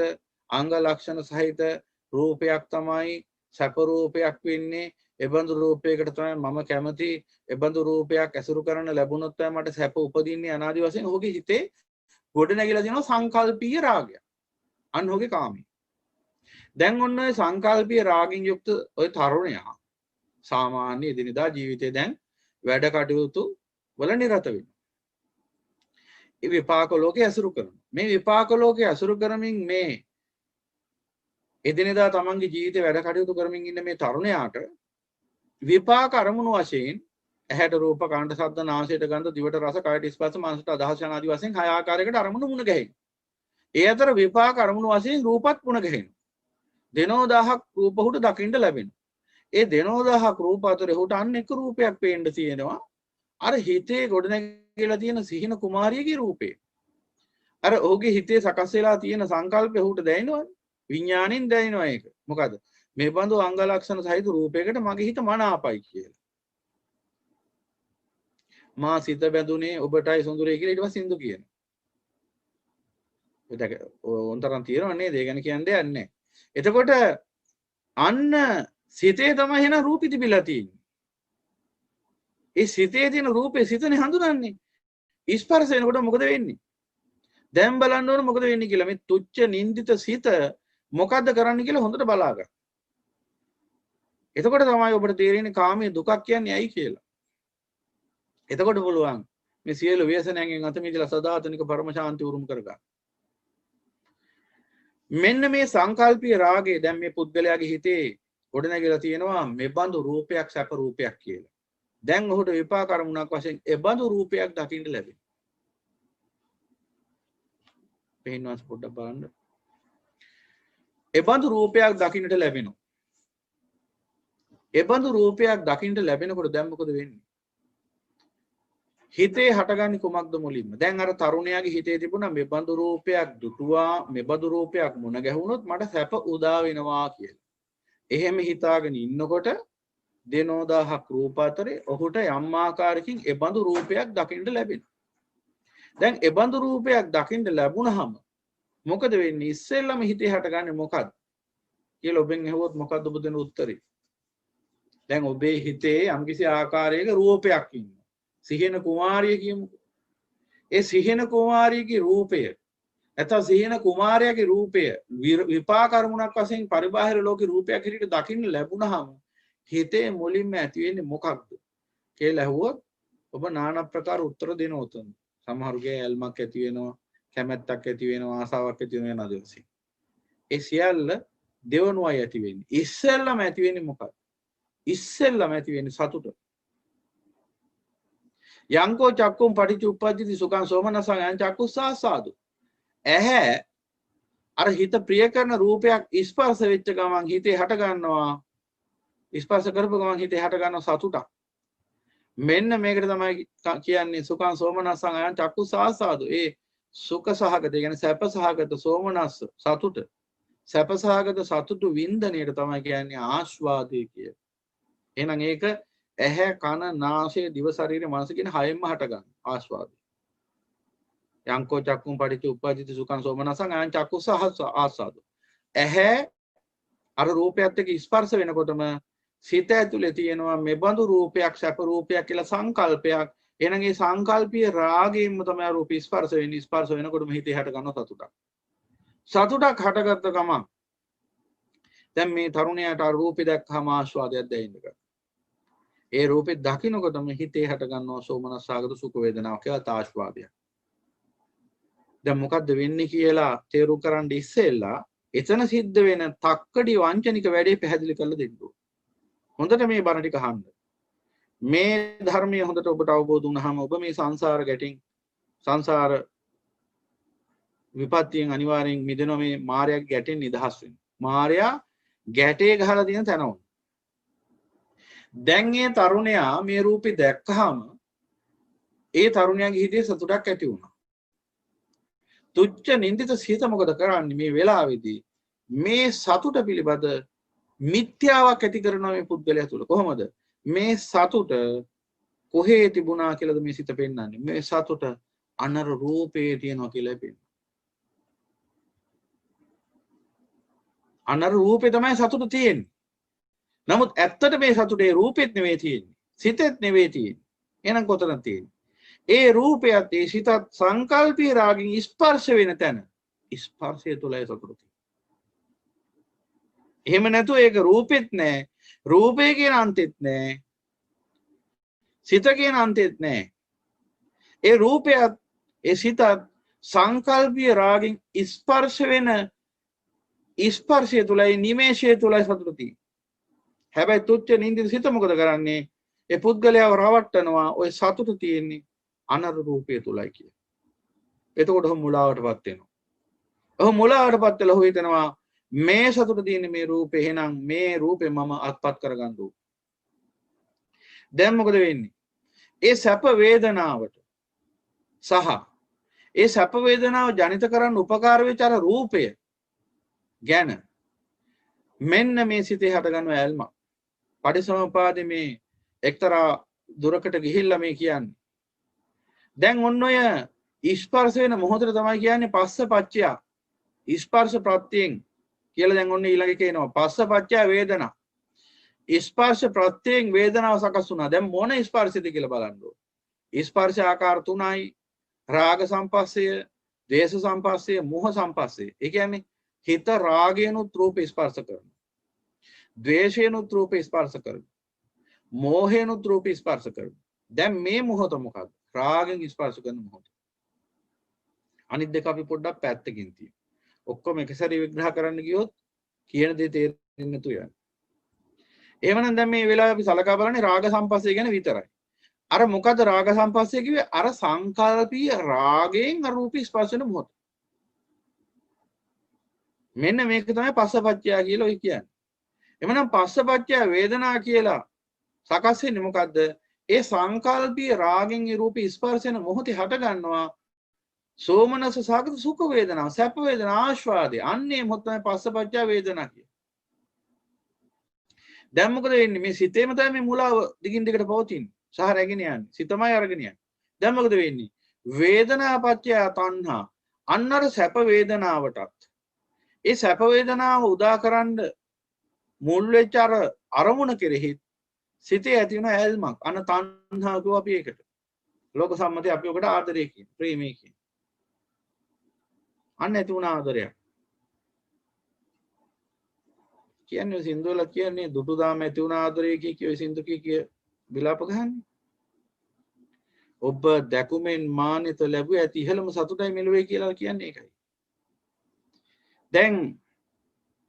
අංග ලක්ෂණ සහිත රූපයක් තමයි සැප රූපයක් වෙන්නේ. එබඳු රූපයකට තමයි මම කැමති. එබඳු රූපයක් ඇසුරු කරන්න ලැබුණොත් තමයි මට සැප උපදින්නේ අනාදි වශයෙන් ඔහුගේ හිතේ ගොඩ නැගිලා තියෙනවා සංකල්පීය රාගය. අන්න ඔහුගේ කාමී. දැන් ඔන්න ඔය සංකල්පීය රාගින් යුක්ත ඔය තරුණයා සාමාන්‍ය එදිනෙදා ජීවිතේ දැන් වැඩ කටයුතු වල නිරත වෙනවා. ඒ විපාක ලෝකේ ඇසුරු කරනවා. මේ විපාක ලෝකේ ඇසුරු කරමින් මේ එදිනෙදා තමන්ගේ ජීවිතේ වැඩ කටයුතු කරමින් ඉන්න මේ තරුණයාට විපාක අරමුණු වශයෙන් ඇහැට රූප, කනට ශබ්ද, නාසයට ගන්ධ, දිවට රස, කයට ස්පර්ශ, මනසට අදහස් යන ආදී වශයෙන් 6 ආකාරයකට අරමුණු මුණ ගැහෙනවා. ඒ අතර විපාක අරමුණු වශයෙන් රූපත් මුණ ගැහෙනවා. දෙනෝ 1000ක් රූප උට දකින්න ලැබෙනවා. ඒ දෙනෝ 1000ක් රූප අතර උට අන්න එක රූපයක් පේන්න තියෙනවා. අර හිතේ ගොඩනැගිලා තියෙන සිහින කුමාරියගේ රූපේ. අර ඔහුගේ හිතේ සකස් වෙලා තියෙන සංකල්පය උට දැනෙනවනේ. විඥාණයෙන් දැනෙනවා ඒක. මොකද මේ බඳු අංග ලක්ෂණ සහිත රූපයකට මගේ හිත මනාපයි කියලා. මා සිත බැඳුනේ ඔබටයි සොඳුරේ කියලා ඊට පස්සේ සින්දු කියනවා. ඒක ඔන්තරම් තියෙනව නේද? ඒ ගැන කියන්න දෙයක් නැහැ. එතකොට අන්න සිතේ තමයි එන රූපي තිබිලා තියෙන්නේ. ඒ සිතේ තියෙන රූපේ සිතනේ හඳුනන්නේ. ස්පර්ශ වෙනකොට මොකද වෙන්නේ? දැන් බලන්න ඕන මොකද වෙන්නේ කියලා. මේ තුච්ච නින්දිත සිත මොකද්ද කරන්න කියලා හොඳට බලා ගන්න. එතකොට තමයි ඔබට තේරෙන්නේ කාමයේ දුකක් කියන්නේ ඇයි කියලා. එතකොට පුළුවන් මේ සියලු ව්‍යසනයන්ගෙන් අත මිදලා සදාතනික පරම ශාන්තිය උරුම කරගන්න. මෙන්න මේ සංකල්පීය රාගය දැන් මේ පුද්ගලයාගේ හිතේ ගොඩනැගිලා තියෙනවා මෙබඳු රූපයක් සැප රූපයක් කියලා. දැන් ඔහුට විපාක අරමුණක් වශයෙන් එබඳු රූපයක් දකින්න ලැබෙනවා. පේනවාස් පොඩ්ඩක් බලන්න. එබඳු රූපයක් දකින්නට ලැබෙනවා. එබඳු රූපයක් දකින්නට ලැබෙනකොට දැන් මොකද වෙන්නේ? හිතේ හටගන්නේ කුමක්ද මුලින්ම? දැන් අර තරුණයාගේ හිතේ තිබුණා මෙබඳු රූපයක් දුටුවා, මෙබඳු රූපයක් මුණ ගැහුනොත් මට සැප උදා වෙනවා කියලා. එහෙම හිතාගෙන ඉන්නකොට දෙනෝ 1000ක් රූප අතරේ ඔහුට යම් ආකාරයකින් එබඳු රූපයක් දකින්න ලැබෙනවා. දැන් එබඳු රූපයක් දකින්න ලැබුණාම මොකද වෙන්නේ? ඉස්සෙල්ලම හිතේ හටගන්නේ මොකද්ද කියලා ඔබෙන් අහුවොත් මොකද්ද ඔබ දෙන උත්තරේ? දැන් ඔබේ හිතේ යම්කිසි ආකාරයක රූපයක් ඉන්නවා. සිහින කුමාරිය කියමුකෝ. ඒ සිහින කුමාරියගේ රූපය නැත්නම් සිහින කුමාරයාගේ රූපය විපාක අරමුණක් වශයෙන් පරිබාහිර ලෝකේ රූපයක් හැටියට දකින්න ලැබුණාම හිතේ මුලින්ම ඇති වෙන්නේ මොකක්ද කියලා අහුවොත් ඔබ নানা ප්‍රකාර උත්තර දෙන උතුම්. සමහරුගේ ඇල්මක් ඇති වෙනවා, කැමැත්තක් ඇති වෙනවා, ආසාවක් ඇති වෙනවා නේද? ඒ සියල්ල දෙවනුවයි ඇති වෙන්නේ. ඉස්සෙල්ලම ඇති වෙන්නේ මොකක්ද? ඉස්සෙල්ලම ඇති වෙන්නේ සතුට. යංකෝ චක්කුම් පටිච්චුප්පජ්ජති සුඛං සෝමනසං යං චක්කුස්සාසාදු. ඇහැ අර හිත ප්‍රිය කරන රූපයක් ස්පර්ශ වෙච්ච ගමන් හිතේ හට ගන්නවා. ස්පර්ශ කරපු ගමන් හිතේ හට ගන්නවා සතුටක්. මෙන්න මේකට තමයි කියන්නේ සුඛං සෝමනසං යං චක්කුස්සාසාදු. ඒ සුඛ සහගත කියන්නේ සැප සහගත සෝමනස්ස සතුට. සැප සහගත සතුටු වින්දනයට තමයි කියන්නේ ආස්වාදය කිය. එහෙනම් ඒක ඇහැ කන නාසය දිව ශරීරය මනස කියන හයෙන්ම හට ගන්න ආස්වාදය. යංකෝ චක්කුම් පටිච්චුප්පජ්ජති සුඛං සෝමනසං අයං චක්කුස්ස ආස්වාදෝ. ඇහැ අර රූපයත් එක්ක ස්පර්ශ වෙනකොටම සිත ඇතුලේ තියෙනවා මෙබඳු රූපයක් සැප රූපයක් කියලා සංකල්පයක්. එහෙනම් ඒ සංකල්පීය රාගයෙන්ම තමයි රූප ස්පර්ශ වෙන්නේ. ස්පර්ශ වෙනකොටම හිතේ හට ගන්න සතුටක්. සතුටක් හටගත්ත ගමන් දැන් මේ තරුණයාට අර රූපේ දැක්කම ආස්වාදයක් දැනෙන්න. ඒ රූපේ දකින්නකොටම හිතේ හට ගන්නවා සෝමනස්සාගත සුඛ වේදනාවක් කියලා ආස්වාදයක්. දැන් මොකද්ද වෙන්නේ කියලා තේරුම් කරන් ඉස්සෙල්ලා එතන සිද්ධ වෙන තක්කඩි වංචනික වැඩේ පැහැදිලි කරලා දෙන්න ඕන. හොඳට මේ බණ ටික අහන්න. මේ ධර්මය හොඳට ඔබට අවබෝධ වුණාම ඔබ මේ සංසාර ගැටින් සංසාර විපත්තියෙන් අනිවාර්යෙන් මිදෙනවා. මේ මායාවේ ගැටෙන් නිදහස් වෙනවා. මායා ගැටේ ගහලා තියෙන තැන උන. දැන් මේ තරුණයා මේ රූපේ දැක්කහම ඒ තරුණයාගේ හිතේ සතුටක් ඇති වුණා. තුච්ච නින්දිත සිත මොකද කරන්නේ මේ වෙලාවේදී? මේ සතුට පිළිබඳ මිත්‍යාවක් ඇති කරනවා මේ පුද්ගලයා තුළ. කොහොමද? මේ සතුට කොහේ තිබුණා කියලාද මේ සිත පෙන්වන්නේ? මේ සතුට අනර රූපේ තියෙනවා කියලා පෙන්වනවා. අනර රූපේ තමයි සතුට තියෙන්නේ. නමුත් ඇත්තට මේ සතුටේ රූපෙත් නෙවෙයි තියෙන්නේ. සිතෙත් නෙවෙයි තියෙන්නේ. එහෙනම් කොතනද තියෙන්නේ? ඒ රූපයත් ඒ සිතත් සංකල්පී රාගින් ස්පර්ශ වෙන තැන ස්පර්ශය තුලයි සතුට තියෙන්නේ. එහෙම නැතුව ඒක රූපෙත් නෑ. රූපේ කියන අන්තෙත් නෑ. සිත කියන අන්තෙත් නෑ. ඒ රූපයත් ඒ සිතත් සංකල්පීය රාගින් ස්පර්ශ වෙන ස්පර්ශය තුලයි නිමේෂය තුලයි සතුට තියෙන්නේ. හැබැයි තුච්ච නින්දිත සිත මොකද කරන්නේ? ඒ පුද්ගලයාව රවට්ටනවා ඔය සතුට තියෙන්නේ අනර රූපය තුලයි කියලා. එතකොට ඔහු මුලාවටපත් වෙනවා. ඔහු මුලාවටපත් වෙලා ඔහු හිතනවා මේ සතුට තියෙන්නේ මේ රූපේ. එහෙනම් මේ රූපේ මම අත්පත් කරගන්න ඕන. දැන් මොකද වෙන්නේ? ඒ සැප වේදනාවට සහ ඒ සැප වේදනාව ජනිත කරන්න උපකාර වෙච්ච අර රූපය ගැන මෙන්න මේ සිතේ හටගන්න ඇල්මක්. පටිසමුපාදේ මේ එක්තරා දුරකට ගිහිල්ලා මේ කියන්නේ. දැන් ඔන්න ඔය ස්පර්ශ වෙන මොහොතේ තමයි කියන්නේ පස්සපච්චය. ස්පර්ශ ප්‍රත්‍යයෙන් කියලා දැන් ඔන්න ඊළඟ කියනවා පස්සපච්චය වේදනා. ස්පර්ශ ප්‍රත්‍යයෙන් වේදනාව සකස් වුණා. දැන් මොන ස්පර්ශද කියලා බලන්න ඕන. ස්පර්ශ ආකාර තුනයි. රාග සම්පස්සය, ද්වේෂ සම්පස්සය, මෝහ සම්පස්සය. ඒ කියන්නේ හිත රාගයනුත් රූප ස්පර්ශ කරනවා. ද්වේෂයනුත් රූප ස්පර්ශ කරනවා. මෝහයනුත් රූප ස්පර්ශ කරනවා. දැන් මේ මොහොත මොකක්ද? රාගෙන් ස්පර්ශ කරන මොහොත. අනිත් දෙක අපි පොඩ්ඩක් පැත්තකින් තියමු. ඔක්කොම එක සැරේ විග්‍රහ කරන්න ගියොත් කියන දේ තේරෙන්නේ නැතු යනවා. එහෙමනම් දැන් මේ වෙලාවේ අපි සලකා බලන්නේ රාග සම්පස්සය ගැන විතරයි. අර මොකද රාග සම්පස්සය කිව්වේ? අර සංකල්පීය රාගයෙන් රූප ස්පර්ශ වෙන මොහොත. මෙන්න මේක තමයි පස්සපච්චය කියලා ඔය කියන්නේ. එමනම් පස්සපච්චය වේදනා කියලා සකස් වෙන්නේ මොකද්ද? ඒ සංකල්පීය රාගෙන් ඒ රූප ස්පර්ශ වෙන මොහොතේ හට ගන්නවා සෝමනස සාගත සුඛ වේදනා, සැප වේදනා, ආස්වාදේ. අන්නේ මොහොත තමයි පස්සපච්චය වේදනා කියන්නේ. දැන් මොකද වෙන්නේ? මේ සිතේම තමයි මේ මුලාව දිගින් දිගට පවතින්නේ. සහ රැගෙන යන්නේ. සිතමයි අරගෙන යන්නේ. දැන් මොකද වෙන්නේ? වේදනාපච්චය තණ්හා. අන්නර සැප වේදනාවටත් ඒ සැප වේදනාව උදා කරන්න මුල් වෙච්ච අර අරමුණ කෙරෙහි සිතේ ඇති වෙන ඇල්මක්. අන්න තණ්හා කියව අපි ඒකට. ලෝක සම්මතය අපි ඔකට ආදරය කියන, ප්‍රේමය කියන. අන්න ඇති වුණ ආදරයක්. කියන්නේ සින්දුවල කියන්නේ දුටු දාම ඇති වුණ ආදරය කිය සින්දු කිය විලාප ගහන්නේ. ඔබ දැකුමෙන් මානෙත ලැබුව ඇති ඉහළම සතුටයි මෙලොවේ කියලා කියන්නේ ඒකයි. දැන්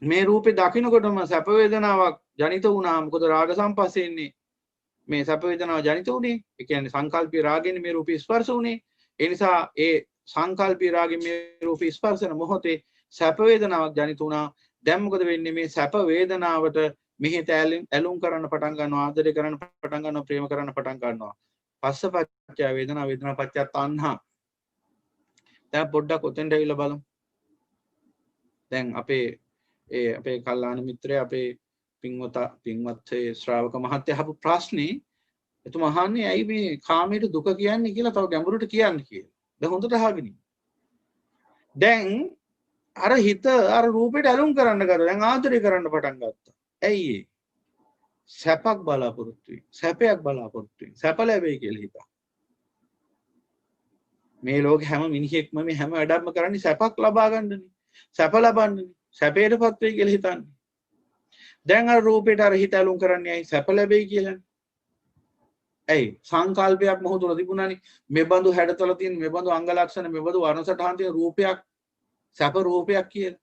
මේ රූපේ දකින්නකොටම සැප වේදනාවක් ජනිත වුණා. මොකද රාග සම්පස්සෙන්නේ මේ සැප වේදනාව ජනිත වුණේ. ඒ කියන්නේ සංකල්පී රාගෙන් මේ රූපේ ස්පර්ශ වුණේ. ඒ නිසා ඒ සංකල්පී රාගෙන් මේ රූපේ ස්පර්ශ වෙන මොහොතේ සැප වේදනාවක් ජනිත වුණා. දැන් මොකද වෙන්නේ? මේ සැප වේදනාවට මෙහිත ඇලුම් කරන්න පටන් ගන්නවා, ආදරය කරන්න පටන් ගන්නවා, ප්‍රේම කරන්න පටන් ගන්නවා. පස්සපච්චය වේදනා, වේදනාපච්චය තණ්හා. දැන් පොඩ්ඩක් ඔතෙන්ට ඇවිල්ලා බලමු. දැන් අපේ කල්ලාන මිත්‍රය අපේ පින්වත් ශ්‍රාවක මහත්තයා අහපු ප්‍රශ්නේ එතුමා අහන්නේ ඇයි මේ කාමයට දුක කියන්නේ කියලා තව ගැඹුරට කියන්න කියලා. දැන් හොඳට අහගෙන ඉන්න. දැන් අර හිත අර රූපෙට ඇලුම් කරන්න ගත්තා. දැන් ආදරය කරන්න පටන් ගත්තා. ඇයි ඒ? සැපක් බලාපොරොත්තු වෙයි. සැපයක් බලාපොරොත්තු වෙයි. සැප ලැබෙයි කියලා හිතා. මේ ලෝකේ හැම මිනිහෙක්ම මේ හැම වැඩක්ම කරන්නේ සැපක් ලබා ගන්නනේ. සැප ලබන්නේ. සැපයටපත් වෙයි කියලා හිතන්නේ. දැන් අර රූපෙට අර හිත ඇලුම් කරන්නේ ඇයි? සැප ලැබෙයි කියලා. ඇයි? සංකල්පයක් මොහොත තුල තිබුණානේ. මේ බඳු හැඩතල තියෙන, මේ බඳු අංග ලක්ෂණ, මේ බඳු වර්ණ සටහන් තියෙන රූපයක් සැප රූපයක් කියලා.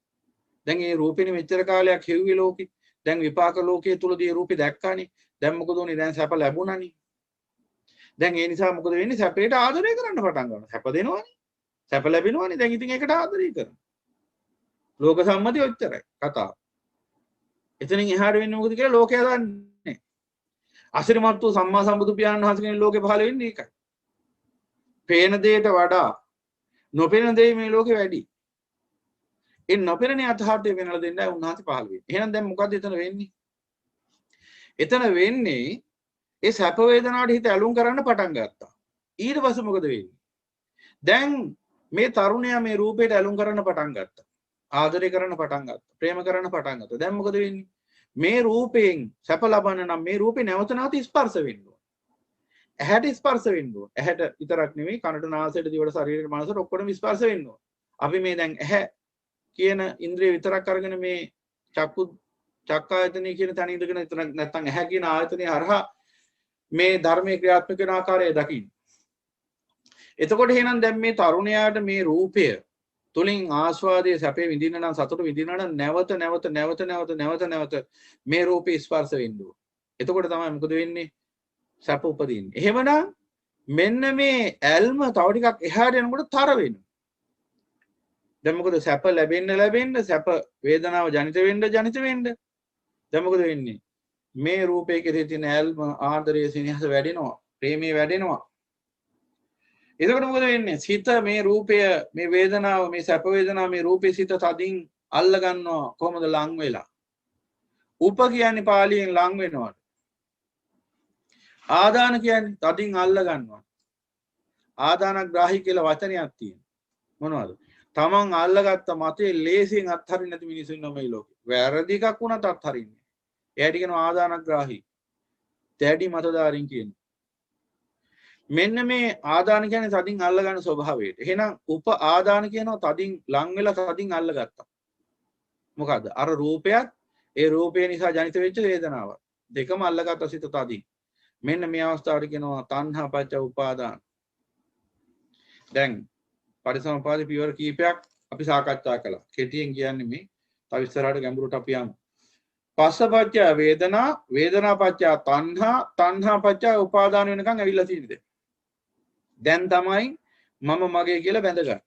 දැන් මේ රූපෙනේ මෙච්චර කාලයක් හෙව්වේ ලෝකෙ. දැන් විපාක ලෝකයේ තුලදී රූපේ දැක්කානේ. දැන් මොකද උනේ? දැන් සැප ලැබුණානේ. දැන් ඒ නිසා මොකද වෙන්නේ? සැපේට ආදරය කරන්න පටන් ගන්නවා. සැප දෙනවනේ. සැප ලැබෙනවනේ. දැන් ඉතින් ඒකට ආදරය කරනවා. ලෝක සම්මතිය ඔච්චරයි කතාව. එතනින් එහාට වෙන්නේ මොකද කියලා ලෝකයා දන්නේ. අසිරිමත් වූ සම්මා සම්බුදු පියාණන් වහන්සේ කෙනෙක් ලෝකේ පහළ වෙන්නේ ඒකයි. පේන දෙයට වඩා නොපෙනෙන දේ මේ ලෝකේ වැඩි. ඒ නොපෙනෙන යථාර්ථය වෙනලා දෙන්නයි උන්වහන්සේ පහළ වෙන්නේ. එහෙනම් දැන් මොකද්ද එතන වෙන්නේ? එතන වෙන්නේ ඒ සැප වේදනාවට හිත ඇලුම් කරන්න පටන් ගත්තා. ඊට පස්සේ මොකද වෙන්නේ? දැන් මේ තරුණයා මේ රූපයට ඇලුම් කරන්න පටන් ගත්තා. ආදරය කරන්න පටන් ගත්තා. ප්‍රේම කරන්න පටන් ගත්තා. දැන් මොකද වෙන්නේ? මේ රූපයෙන් සැප ලබන්න නම් මේ රූපේ නැවත නැවත ස්පර්ශ වෙන්න ඕන. ඇහැට ස්පර්ශ වෙන්න ඕන. ඇහැට විතරක් නෙමෙයි කනට නාසයට දිවට ශරීරයට මනසට ඔක්කොටම ස්පර්ශ වෙන්න ඕන. අපි මේ දැන් ඇහැ කියන ඉන්ද්‍රිය විතරක් අරගෙන මේ චක්කායතනෙ කියන තැන ඉඳගෙන නැත්නම් ඇහැ කියන ආයතනය හරහා මේ ධර්මයේ ක්‍රියාත්මක වෙන ආකාරය දකින්න. එතකොට එහෙනම් දැන් මේ තරුණයාට මේ රූපය තුලින් ආස්වාදයේ සැපේ විඳින්න නම් සතුට විඳින්න නම් නැවත මේ රූපේ ස්පර්ශ වෙන්න ඕන. එතකොට තමයි මොකද වෙන්නේ? සැප උපදින්නේ. එහෙමනම් මෙන්න මේ ඇල්ම තව ටිකක් එහාට යනකොට තර වෙනවා. දැන් මොකද සැප ලැබෙන්න සැප වේදනාව ජනිත වෙන්න දැන් මොකද වෙන්නේ? මේ රූපයේ කෙරෙහි තියෙන ඇල්ම ආදරය සිනහස වැඩෙනවා. ප්‍රේමය වැඩෙනවා. එතකොට මොකද වෙන්නේ? සිත මේ රූපය මේ වේදනාව මේ සැප වේදනාව මේ රූපේ සිත තදින් අල්ල ගන්නවා. කොහොමද ලං වෙලා? උප කියන්නේ පාලියෙන් ලං වෙනවා. ආදාන කියන්නේ තදින් අල්ල ගන්නවා. ආදානග්‍රාහී කියලා වචනයක් තියෙනවා. මොනවද? තමන් අල්ලගත්ත මතේ ලේසියෙන් අත්හරින්න නැති මිනිස්සු ඉන්නවා මේ ලෝකේ. වැරදි එකක් වුණත් අත්හරින්නේ. එයාට කියනවා ආදානග්‍රාහී. දැඩි මතදාරින් කියනවා. මෙන්න මේ ආදාන කියන්නේ තදින් අල්ල ගන්න ස්වභාවයට. එහෙනම් උප ආදාන කියනවා තදින් ලං වෙලා තදින් අල්ලගත්තා. මොකද්ද? අර රූපයත් ඒ රූපය නිසා ජනිත වෙච්ච වේදනාවක්. දෙකම අල්ලගත්ත සිත තදින්. මෙන්න මේ අවස්ථාවට කියනවා තණ්හා පච්ච උපාදාන. දැන් පරිසම්පාදේ පියවර කීපයක් අපි සාකච්ඡා කළා. කෙටියෙන් කියන්නේ මේ තව ඉස්සරහට ගැඹුරට අපි යමු. පස්සපච්ච වේදනා, වේදනාපච්ච තණ්හා, තණ්හාපච්ච උපාදාන වෙනකන් ඇවිල්ලා තියෙන්නේ. දැන් තමයි මම මගේ කියලා බැඳගන්න.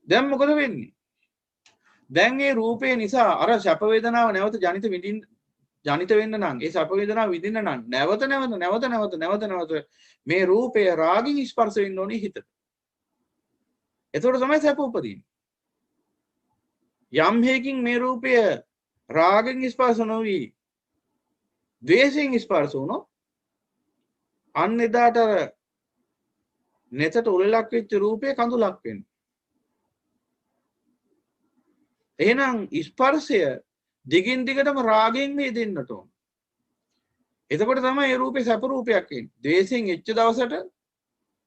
දැන් මොකද වෙන්නේ? දැන් මේ රූපේ නිසා අර සැප වේදනාව නැවත ජනිත වෙන්න නම් ඒ සැප වේදනාව විඳින්න නම් නැවත මේ රූපය රාගින් ස්පර්ශ වෙන්න ඕනේ හිතට. එතකොට තමයි සැප උපදින්නේ. යම් හේකින් මේ රූපය රාගෙන් ස්පර්ශ නොවි ද්වේෂයෙන් ස්පර්ශ වුණොත් අන්න එදාට අර නෙතට උලලක් වෙච්ච රූපය කඳුලක් වෙනවා. එහෙනම් ස්පර්ශය දිගින් දිගටම රාගෙන් වේදෙන්නට ඕන. එතකොට තමයි මේ රූපේ සැප රූපයක් වෙන්නේ. ද්වේෂයෙන් එච්ච දවසට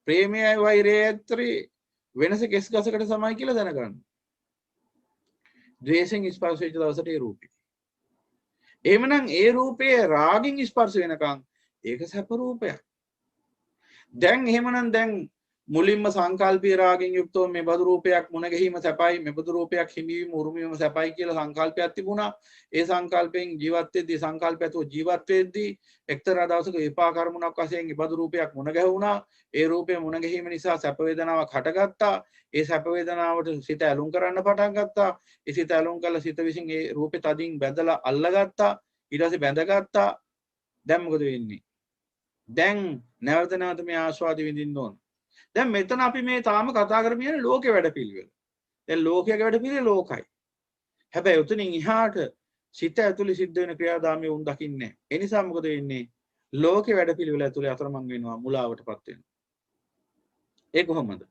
ප්‍රේමයයි වෛරයයි අතරේ වෙනස කෙස් ගසකට සමයි කියලා දැනගන්න. ද්වේෂයෙන් ස්පර්ශ වෙච්ච දවසට ඒ රූපේ. එහෙමනම් ඒ රූපය රාගින් ස්පර්ශ වෙනකන් ඒක සැප රූපයක්. දැන් එහෙමනම් දැන් මුලින්ම සංකල්පී රාගින් යුක්තව මේ බදු රූපයක් මුණ ගැහිම සැපයි මේ බදු රූපයක් හිමිවීම උරුමවීම සැපයි කියලා සංකල්පයක් තිබුණා. ඒ සංකල්පයෙන් ජීවත් වෙද්දී සංකල්පයතෝ ජීවත් වෙද්දී එක්තරා දවසක විපාක කර්මණක් වශයෙන් මේ බදු රූපයක් මුණ ගැහුණා. ඒ රූපය මුණ ගැහිම නිසා සැප වේදනාවක් හටගත්තා. ඒ සැප වේදනාවට සිත ඇලුම් කරන්න පටන් ගත්තා. ඒ සිත ඇලුම් කළ සිත විසින් ඒ රූපේ තදින් බැඳලා අල්ලගත්තා. ඊට පස්සේ බැඳගත්තා. දැන් මොකද වෙන්නේ? දැන් නැවත මේ ආස්වාද විඳින්න ඕන. දැන් මෙතන අපි මේ තාම කතා කරමින් යන ලෝකේ වැඩපිළිවෙල. දැන් ලෝකයේ වැඩපිළිවෙල ලෝකයි. හැබැයි උතනින් එහාට සිත ඇතුලේ සිද්ධ වෙන ක්‍රියාදාමය උන් දකින්නේ නැහැ. ඒ නිසා මොකද වෙන්නේ? ලෝකේ වැඩපිළිවෙල ඇතුලේ අතරමං වෙනවා, මුලාවටපත් වෙනවා. ඒ කොහොමද?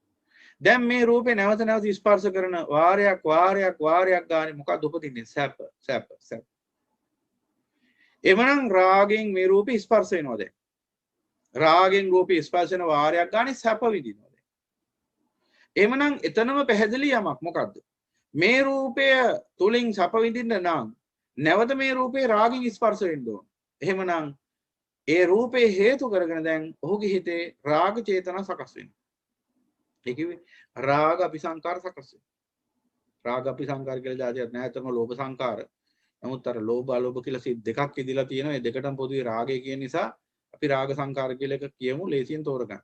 දැන් මේ රූපේ නැවත ස්පර්ශ කරන වාරයක් ගානේ මොකක්ද උපදින්නේ? සැප. එමනම් රාගෙන් මේ රූපේ ස්පර්ශ වෙනවා දැන්. රාගෙන් රූපේ ස්පර්ශ වෙන වාරයක් ගානේ සැප විඳිනවා දැන්. එමනම් එතනම පැහැදිලි යමක් මොකද්ද? මේ රූපය තුලින් සැප විඳින්න නම් නැවත මේ රූපේ රාගෙන් ස්පර්ශ වෙන්න ඕන. එහෙමනම් ඒ රූපේ හේතු කරගෙන දැන් ඔහුගේ හිතේ රාග චේතනා සකස් වෙනවා. ඒ කිව්වේ රාග අபிසංකාර සකස් වෙනවා. රාග අபிසංකාර කියලා જાතියක් නැහැ. එතන ලෝභ සංකාර. නමුත් අර ලෝභ අලෝභ කියලා සිත් දෙකක් ඉදිලා තියෙනවා. මේ දෙකටම පොදුවේ රාගය කියන නිසා අපි රාග සංකාර කියලා එක කියමු ලේසියෙන් තෝරගන්න.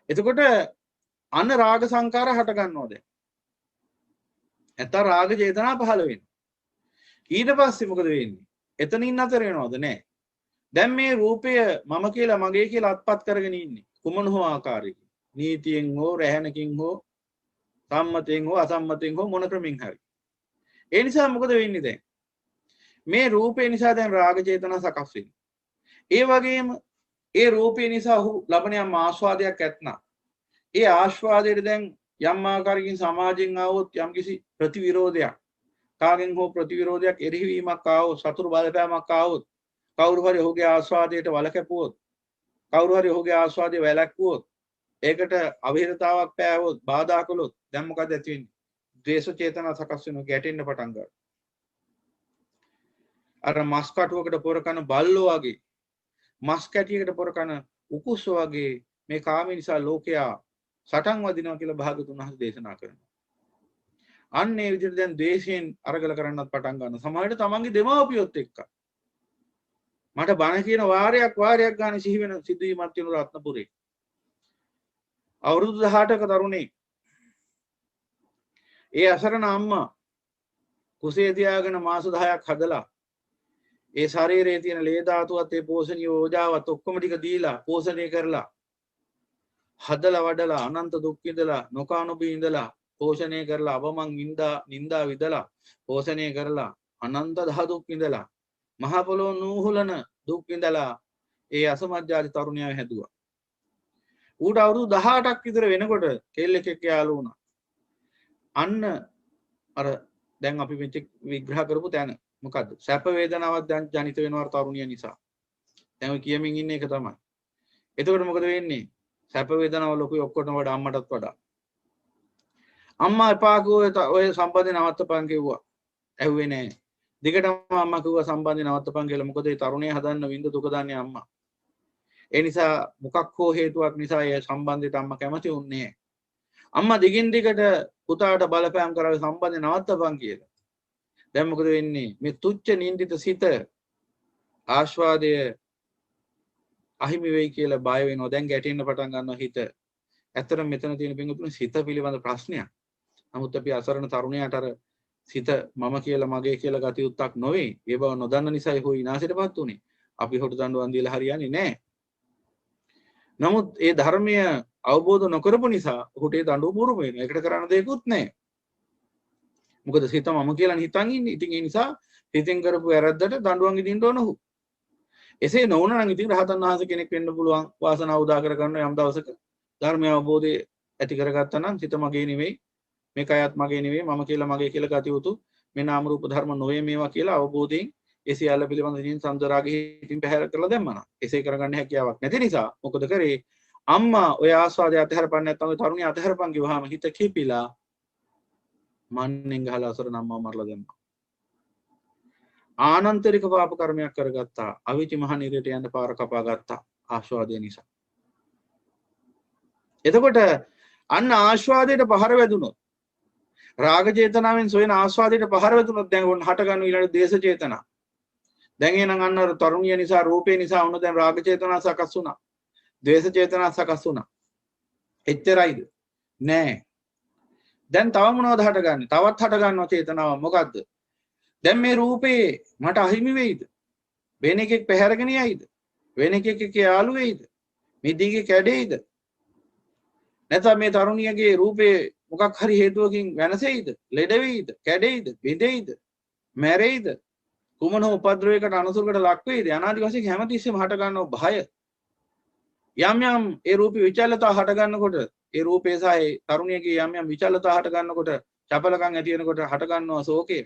එතකොට අන්න රාග සංකාර හට ගන්නවා දැන්. නැත්නම් රාග චේතනා පහළ වෙනවා. ඊට පස්සේ මොකද වෙන්නේ? එතනින් අතර වෙනවද? නැහැ. දැන් මේ රූපය මම කියලා මගේ කියලා අත්පත් කරගෙන ඉන්නේ. කුමන හෝ ආකාරයකින්. නීතියෙන් හෝ රැහැනකින් හෝ සම්මතයෙන් හෝ අසම්මතයෙන් හෝ මොන ක්‍රමෙන් හරි. ඒ නිසා මොකද වෙන්නේ දැන්? මේ රූපේ නිසා දැන් රාග චේතනා සකස් වෙනවා. ඒ වගේම ඒ රූපේ නිසා ඔහු ලබන යම් ආස්වාදයක් ඇත්නම් ඒ ආස්වාදයට දැන් යම් ආකාරයකින් සමාජයෙන් ආවොත් යම්කිසි ප්‍රතිවිරෝධයක් කාගෙන් හෝ ප්‍රතිවිරෝධයක් එරිහිවීමක් ආවොත් සතුරු බලපෑමක් ආවොත් කවුරු හරි ඔහුගේ ආස්වාදයට වළකැපුවොත් කවුරු හරි ඔහුගේ ආස්වාදය වැළැක්වුවොත් ඒකට අවහිරතාවක් පෑවොත් බාධා කළොත් දැන් මොකද ඇති වෙන්නේ? ද්වේෂ චේතනා සකස් වෙනවා, ගැටෙන්න පටන් ගන්නවා. අර මස් කටුවකට පොර කන බල්ලෝ වගේ, මස් කැටියකට පොර කන උකුස්සෝ වගේ මේ කාම නිසා ලෝකයා සටන් වදිනවා කියලා භාගතුන් වහන්සේ දේශනා කරනවා. අන්න ඒ විදිහට දැන් ද්වේෂයෙන් අරගල කරන්නත් පටන් ගන්නවා. සමහරවිට තමන්ගේ දෙමව්පියොත් එක්ක මට බණ කියන වාරයක් ගානේ සිහි වෙන සිදුවීමක් තියෙන රත්නපුරේ. අවුරුදු 18ක තරුණෙක්. ඒ අසරණ අම්මා කුසේ තියාගෙන මාස 10ක් හදලා ඒ ශරීරයේ තියෙන ලේ ධාතුවත් ඒ පෝෂණීය ඕජාවත් ඔක්කොම ටික දීලා පෝෂණය කරලා හදලා වඩලා අනන්ත දුක් විඳලා නොකානුබී ඉඳලා පෝෂණය කරලා අවමන් නින්දා විදලා පෝෂණය කරලා අනන්ත දහ දුක් විඳලා මහ පොළොව නූහුලන දුක් විඳලා ඒ අසමජ්ජාති තරුණියව හැදුවා. ඌට අවුරුදු 18ක් විතර වෙනකොට කෙල්ලෙක් එක්ක යාළු වුණා. අන්න අර දැන් අපි මෙච්ච විග්‍රහ කරපු තැන මොකද්ද? සැප වේදනාවක් දැන් ජනිත වෙනවා තරුණිය නිසා. දැන් ඔය කියමින් ඉන්න එක තමයි. එතකොට මොකද වෙන්නේ? සැප වේදනාව ලොකුයි ඔක්කොටම වඩා අම්මටත් වඩා. අම්මා එපා කිව්වා ඔය සම්බන්ධය නවත්තපන් කිව්වා. ඇහුවේ නෑ. දිගටම අම්මා කිව්වා සම්බන්ධය නවත්තපන් කියලා. මොකද ඒ තරුණිය හදන්න විඳ දුක දන්නේ අම්මා. ඒ නිසා මොකක් හෝ හේතුවක් නිසා ඒ සම්බන්ධයට අම්මා කැමති වුණේ නෑ. අම්මා දිගින් දිගට පුතාට බලපෑම් කරලා සම්බන්ධය නවත්තපන් කියලා. දැන් මොකද වෙන්නේ? මේ තුච්ච නින්දිත සිත ආස්වාදය අහිමි වෙයි කියලා බය වෙනවා. දැන් ගැටෙන්න පටන් ගන්නවා හිත. ඇත්තටම මෙතන තියෙන පින්වතුනි සිත පිළිබඳ ප්‍රශ්නයක්. නමුත් අපි අසරණ තරුණයාට අර සිත මම කියලා මගේ කියලා ගතියුත්තක් නොවේ. ඒ බව නොදන්න නිසායි හොයි විනාශයටපත් උනේ. අපි හොට දඬුවම් දීලා හරියන්නේ නැහැ. නමුත් ඒ ධර්මය අවබෝධ නොකරපු නිසා ඔහුට ඒ දඬුවම උරුම වෙනවා. ඒකට කරන්න දෙයක්වත් නැහැ. මොකද සිත මම කියලා හිතන් ඉන්නේ. ඉතින් ඒ නිසා හිතෙන් කරපු වැරද්දට දඬුවම් විඳින්න ඕන ඔහු. එසේ නොවුන නම් ඉතින් රහතන් වහන්සේ කෙනෙක් වෙන්න පුළුවන් වාසනාව උදා කර ගන්න යම් දවසක ධර්මය අවබෝධය ඇති කරගත්තා නම් සිත මගේ නෙවෙයි මේක අයත් මගේ නෙවෙයි මම කියලා මගේ කියලා ගත යුතු මේ නාම රූප ධර්ම නොවේ මේවා කියලා අවබෝධයෙන් ඒ සියල්ල පිළිබඳ දින සම්දරාගේ හිතින් පැහැර කරලා දැම්මා. එසේ කරගන්න හැකියාවක් නැති නිසා මොකද කරේ? අම්මා ඔය ආස්වාදය අතහැරපන්න නැත්නම් ඔය තරුණිය අතහැරපන් කිව්වහම හිත කිපිලා මන්නෙන් ගහලා අසරණ අම්මා මරලා දැම්මා. ආනන්තරික පාප කර්මයක් කරගත්තා. අවීචි මහ නිරයට යන්න පාර කපා ගත්තා ආස්වාදය නිසා. එතකොට අන්න ආස්වාදයට පහර වැදුනොත් රාග චේතනාවෙන් සොයන ආස්වාදයට පහර වැදුනොත් දැන් ඔන්න හට ගන්න ඊළඟ දේශ චේතනා. දැන් එනං අන්න අර තරුණිය නිසා රූපේ නිසා ඔන්න දැන් රාග චේතනා සකස් වුණා. ද්වේෂ චේතනා සකස් වුණා. එච්චරයිද? නෑ. දැන් තව මොනවද හටගන්නේ? තවත් හට ගන්නවා චේතනාව. මොකද්ද? දැන් මේ රූපේ මට අහිමි වෙයිද? වෙන එකෙක් පැහැරගෙන යයිද? වෙන එකෙක් යාළු වෙයිද? මේ දිගේ කැඩෙයිද? නැත්නම් මේ තරුණියගේ රූපේ මොකක් හරි හේතුවකින් වෙනසෙයිද? ලෙඩ වෙයිද? කැඩෙයිද? බිඳෙයිද? මැරෙයිද? කුමන උපද්‍රවයකට අනුසුරකට ලක් වෙයිද? අනාදි වශයෙන් හැමතිස්සෙම හට ගන්නව භය. යම් යම් ඒ රූපේ විචලතා හට ගන්නකොට ඒ රූපේ සහ ඒ තරුණියගේ යම් යම් විචලතා හට ගන්නකොට චපලකම් ඇති වෙනකොට හට ගන්නවා ශෝකය.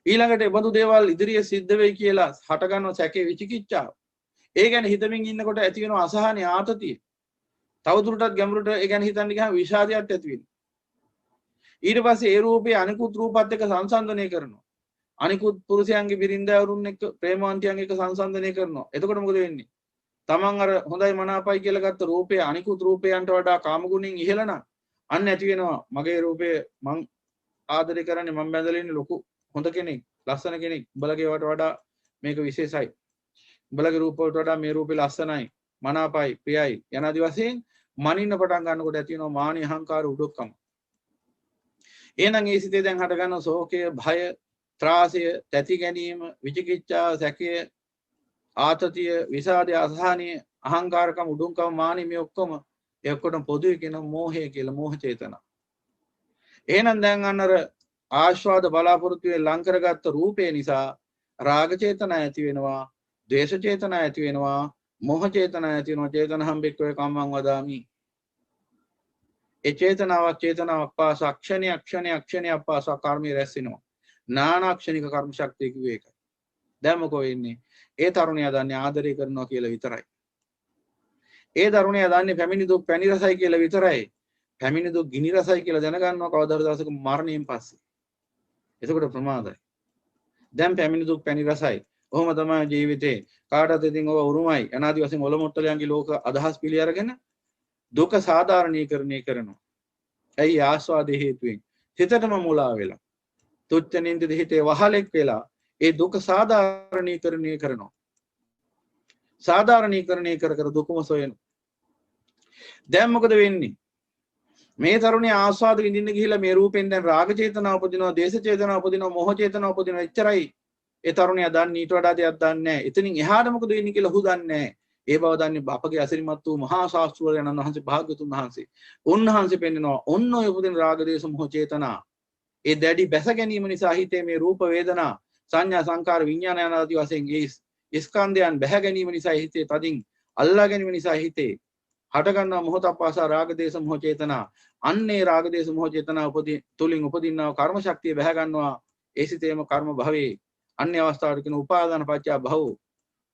ඊළඟට ඒ බඳු දේවල් ඉදිරියේ සිද්ධ වෙයි කියලා හට ගන්නවා සැකේ විචිකිච්ඡාව. ඒ ගැන හිතමින් ඉන්නකොට ඇති වෙනවා අසහනෙ ආතතිය. තවදුරටත් ගැඹුරට ඒ ගැන හිතන්න ගියාම විෂාදයක් ඇති වෙනවා. ඊට පස්සේ ඒ රූපේ අනිකුත් රූපات එක්ක සංසන්දනය කරනවා. අනිකුත් පුරුෂයන්ගේ බිරින්දවරුන් එක්ක ප්‍රේමවන්තයන් එක්ක සංසන්දනය කරනවා. එතකොට මොකද වෙන්නේ? තමන් අර හොඳයි මනාපයි කියලා ගත්ත රූපේ අනිකුත් රූපයන්ට වඩා කාමගුණෙන් ඉහළ නම් අන්න ඇති වෙනවා මගේ රූපය මං ආදරය කරන්නේ මම බැඳලා ඉන්නේ ලොකු හොඳ කෙනෙක් ලස්සන කෙනෙක් උඹලගේ වට වඩා මේක විශේෂයි. උඹලගේ රූප වලට වඩා මේ රූපේ ලස්සනයි මනාපයි ප්‍රියයි යනාදි වශයෙන් මනින්න පටන් ගන්නකොට ඇති වෙනවා මානිය අහංකාර උඩොක්කම. එහෙනම් ඒ සිතේ දැන් හට ගන්න ශෝකය, භය, ත්‍රාසය, තැති ගැනීම, විචිකිච්ඡා, සැකය, ආතතිය, විසාදය, අසහනිය, අහංකාරකම, උඩුම්කම, මානිය මේ ඔක්කොම ඒ ඔක්කොටම පොදුයි කියන මෝහය කියලා මෝහ චේතනා. එහෙනම් දැන් අන්නර ආස්වාද බලාපොරොත්තු වෙ ලං කරගත්ත රූපේ නිසා රාග චේතනා ඇති වෙනවා, ද්වේෂ චේතනා ඇති වෙනවා, මෝහ චේතනා ඇති වෙනවා. චේතනහම් බික්කවේ කම්මං වදාමි. ඒ චේතනාවක් පාස අක්ෂණයක් පාස කර්මී රැස් වෙනවා. නානාක්ෂණික කර්ම ශක්තිය කිව්වේ ඒකයි. දැන් මොකෝ වෙන්නේ? ඒ තරුණයා දන්නේ ආදරය කරනවා කියලා විතරයි. ඒ තරුණයා දන්නේ පැමිණි දුක් පැණි රසයි කියලා විතරයි. පැමිණි දුක් ගිනි රසයි කියලා දැනගන්නවා කවදා හරි දවසක මරණයෙන් පස්සේ. එතකොට ප්‍රමාදයි. දැන් පැමිණි දුක් පැණි රසයි. ඔහොම තමයි ජීවිතේ. කාටද ඉතින් ඔව උරුමයි. අනාදි වශයෙන් ඔලොමොට්ටලයන්ගේ ලෝක අදහස් පිළි අරගෙන දුක සාධාරණීකරණය කරනවා. ඇයි ආස්වාදයේ හේතුවෙන් හිතටම මුලා වෙලා. තුච්ච නින්දිත හිතේ වහලෙක් වෙලා ඒ දුක සාධාරණීකරණය කරනවා. සාධාරණීකරණය කර කර දුකම සොයන. දැන් මොකද වෙන්නේ? මේ තරුණයා ආස්වාද විඳින්න ගිහිල්ලා මේ රූපෙන් දැන් රාග චේතනා උපදිනවා, දේශ චේතනා උපදිනවා, මොහ චේතනා උපදිනවා. එච්චරයි. ඒ තරුණයා දන්නේ ඊට වඩා දෙයක් දන්නේ නැහැ. එතනින් එහාට මොකද වෙන්නේ කියලා ඔහු දන්නේ නැහැ. ඒ බව දන්නේ අපගේ අසිරිමත් වූ මහා ශාස්ත්‍රවරයන් වහන්සේ භාග්‍යතුන් වහන්සේ. උන්වහන්සේ පෙන්නනවා ඔන්න ඔය උපදින රාග දේශ මොහ චේතනා. ඒ දැඩි බැස ගැනීම නිසා හිතේ මේ රූප වේදනා සංඥා සංකාර විඥාන යන ආදී වශයෙන් ඒ ස්කන්ධයන් බැහැ ගැනීම නිසා හිතේ තදින් අල්ලා ගැනීම නිසා හිතේ හට ගන්නා මොහොතක් පාසා රාග දේශ මොහ චේතනා. අන්නේ රාග දේශ මොහ චේතනා තුලින් උපදින්නා කර්ම ශක්තිය බැහැ ගන්නවා. ඒ සිතේම කර්ම භවයේ අන්නේ අවස්ථාවට කියන උපාදාන පත්‍ය භව.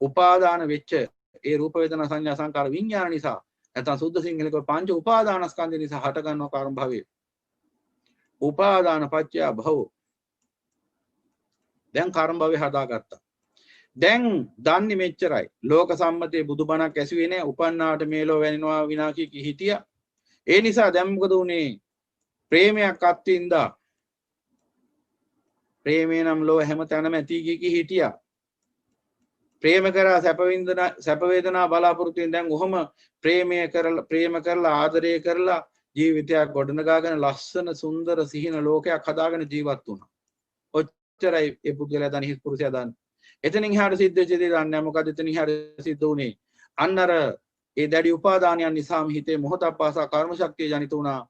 උපාදාන වෙච්ච ඒ රූප වේදනා සංඥා සංකාර විඥාන නිසා නැත්නම් සුද්ධ සිංහලක පංච උපාදානස්කන්ධ නිසා හට ගන්නා කර්ම භවයේ උපාදාන පත්‍ය භව. දැන් කර්ම භවය හදාගත්තා. දැන් දන්නේ මෙච්චරයි. ලෝක සම්මතයේ බුදුබණක් ඇසුවේ නැහැ. උපන්නාට මේලෝ වැනිනවා විනාකී කි හිටියා. ඒ නිසා දැන් මොකද උනේ? ප්‍රේමයක් අත්විඳා. ප්‍රේමේ නම් ලෝ හැම තැනම ඇති කි හිටියා. ප්‍රේම කරා සැප වේදනා බලාපොරොත්තු වෙන දැන් ඔහොම ප්‍රේම කරලා ආදරය කරලා ජීවිතයක් ගොඩනගාගෙන ලස්සන සුන්දර සිහින ලෝකයක් හදාගෙන ජීවත් වුණා. ඔච්චරයි ඒ පුද්ගලයා දන්නේ හිස් පුරුෂයා දන්නේ. එතනින් එහාට සිද්ධ වෙච්ච දේ දන්නේ නැහැ. මොකද එතනින් එහාට සිද්ධ වුණේ අන්නර ඒ දැඩි උපාදානයන් නිසාම හිතේ මොහොතක් පාසා කර්ම ශක්තිය ජනිත වුණා.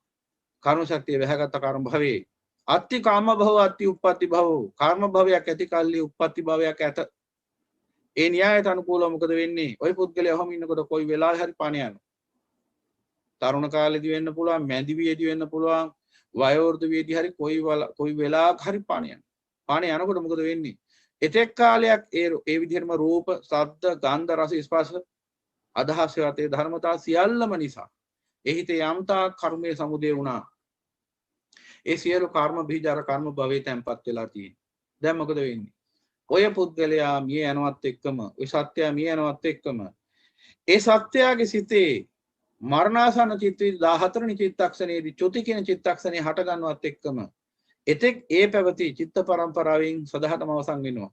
කර්ම ශක්තිය වැහැගත් කර්ම භවයේ අත්ති කාම භව අත්ති උප්පත්ති භව. කර්ම භවයක් ඇති කල්ලි උප්පත්ති භවයක් ඇත. ඒ න්‍යායට අනුකූලව මොකද වෙන්නේ? ওই පුද්ගලයා ඔහම ඉන්නකොට කොයි වෙලාවෙ හරි පණ යනවා. තරුණ කාලෙදි වෙන්න පුළුවන්, මැදි වියේදී වෙන්න පුළුවන්, වයෝවෘද්ධ වියේදී හරි කොයි වෙලාවක හරි පණ යනවා. පණ යනකොට මොකද වෙන්නේ? එතෙක් කාලයක් ඒ විදිහටම රූප, ශබ්ද, ගන්ධ, රස, ස්පර්ශ අදහස් යතේ ධර්මතා සියල්ලම නිසා ඒ හිතේ යම්තා කර්මයේ සමුදේ වුණා. ඒ සියලු කර්ම බීජ අර කර්ම භවයේ තැන්පත් වෙලා තියෙනවා. දැන් මොකද වෙන්නේ? ඔය පුද්ගලයා මිය යනවත් එක්කම, ඔය සත්‍යය මිය යනවත් එක්කම ඒ සත්‍යයේ සිතේ මරණාසන්න චිත්ත 14 වෙනි චිත්තක්ෂණයේදී චුති කියන චිත්තක්ෂණේ හට ගන්නවත් එක්කම එතෙක් ඒ පැවති චිත්ත පරම්පරාවෙන් සදහටම අවසන් වෙනවා.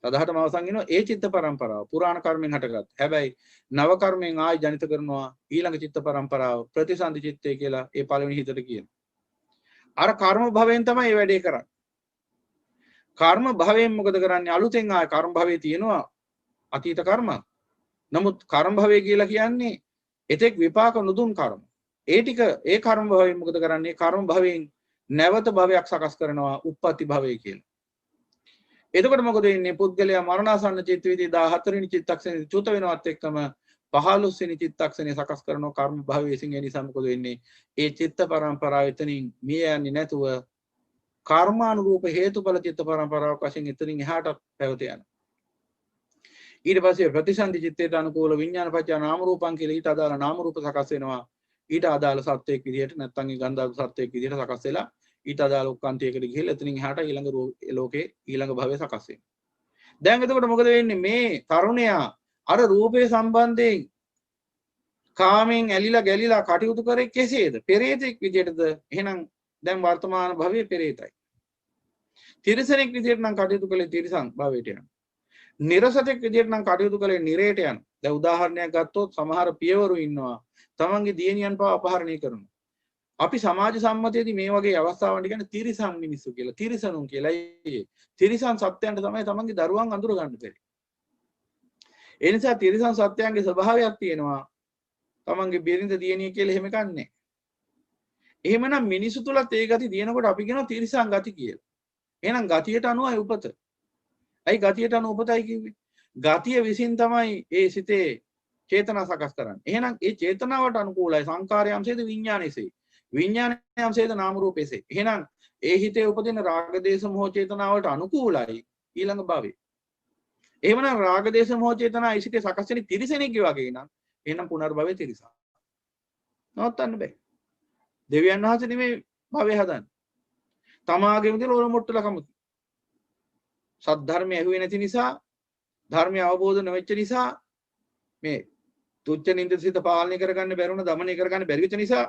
සදහටම අවසන් වෙනවා ඒ චිත්ත පරම්පරාව පුරාණ කර්මෙන් හටගත්. හැබැයි නව කර්මෙන් ආයි ජනිත කරනවා ඊළඟ චිත්ත පරම්පරාව ප්‍රතිසන්දි චිත්තය කියලා ඒ පළවෙනි හිතට කියනවා. අර කර්ම භවයෙන් තමයි මේ වැඩේ කරන්නේ. කර්ම භවයෙන් මොකද කරන්නේ? අලුතෙන් ආය කර්ම භවයේ තියෙනවා අතීත කර්ම. නමුත් කර්ම භවය කියලා කියන්නේ එතෙක් විපාක නොදුන් කර්ම. ඒ ටික ඒ කර්ම භවයෙන් මොකද කරන්නේ? කර්ම භවයෙන් නැවත භවයක් සකස් කරනවා උප්පත්ති භවය කියලා. එතකොට මොකද වෙන්නේ? පුද්ගලයා මරණාසන්න චිත්ත විදි 14 වෙනි චිත්තක්ෂණේ චුත වෙනවත් එක්කම 15 වෙනි චිත්තක්ෂණේ සකස් කරන කර්ම භවයේ සිං ඒ නිසා මොකද වෙන්නේ? ඒ චිත්ත පරම්පරාව එතනින් මිය යන්නේ නැතුව කර්මානුරූප හේතුඵල චිත්ත පරම්පරාවක් වශයෙන් එතනින් එහාට පැවත යනවා. ඊට පස්සේ ප්‍රතිසන්දි චිත්තයට අනුකූල විඥාන පත්‍ය නාම රූපං කියලා ඊට අදාළ නාම රූප සකස් වෙනවා. ඊට අදාළ සත්‍යයක් විදිහට නැත්නම් ඒ ගන්ධාරු සත්‍යයක් විදිහට සකස් වෙලා ඊට අදාළ උක්කාන්තයකට ගිහිල්ලා එතනින් එහාට ඊළඟ ලෝකේ ඊළඟ භවයේ සකස් වෙනවා. දැන් එතකොට මොකද වෙන්නේ? මේ තරුණයා අර රූපේ සම්බන්ධයෙන් කාමෙන් ඇලිලා ගැලිලා කටයුතු කරේ කෙසේද? පෙරේතෙක් විදිහටද? එහෙනම් දැන් වර්තමාන භවයේ පෙරේතයි. තිරිසනෙක් විදිහට නම් කටයුතු කළේ තිරිසන් භවයට යනවා. නිරසතෙක් විදිහට නම් කටයුතු කළේ නිරේට යනවා. දැන් උදාහරණයක් ගත්තොත් සමහර පියවරු ඉන්නවා තමන්ගේ දියණියන් පව අපහරණය කරනවා. අපි සමාජ සම්මතයේදී මේ වගේ අවස්ථාවන් කියන්නේ තිරිසන් මිනිස්සු කියලා, තිරිසනුන් කියලා. තිරිසන් සත්‍යයන්ට තමයි තමන්ගේ දරුවන් අඳුර ගන්න බැරි. ඒ නිසා තිරිසන් සත්‍යයන්ගේ ස්වභාවයක් තියෙනවා. තමන්ගේ බිරිඳ දියණිය කියලා එහෙම කන්නේ. එහෙමනම් මිනිසු තුලත් ඒ ගති දිනනකොට අපි කියනවා තිරිසන් ගති කියලා. එහෙනම් ගතියට අනුවයි උපත. ඇයි ගතියට අනුව උපතයි කිව්වේ? ගතිය විසින් තමයි ඒ සිතේ චේතනා සකස් කරන්නේ. එහෙනම් ඒ චේතනාවට අනුකූලයි සංකාරයන්සේද විඥානයේසේ. විඥානයන්සේද නාම රූපේසේ. එහෙනම් ඒ හිතේ උපදින රාග දේශ මොහ චේතනාවලට අනුකූලයි ඊළඟ භවයේ. එහෙමනම් රාග දේශ මොහ චේතනා ඉසිතේ සකස් වෙන තිරිසනෙක්ගේ වගේ නම් එහෙනම් පුනර්භවයේ තිරිසන්. නවත්තන්න බෑ. දෙවියන් වහන්සේ නෙමෙයි භවය හදන්නේ. තමාගේම දේ ලෝල මොට්ටල කමුති. සද්ධර්මය ඇහුවේ නැති නිසා, ධර්මය අවබෝධ නොවෙච්ච නිසා මේ තුච්ච නින්දිත පාලනය කරගන්න බැරුණ දමනය කරගන්න බැරි වෙච්ච නිසා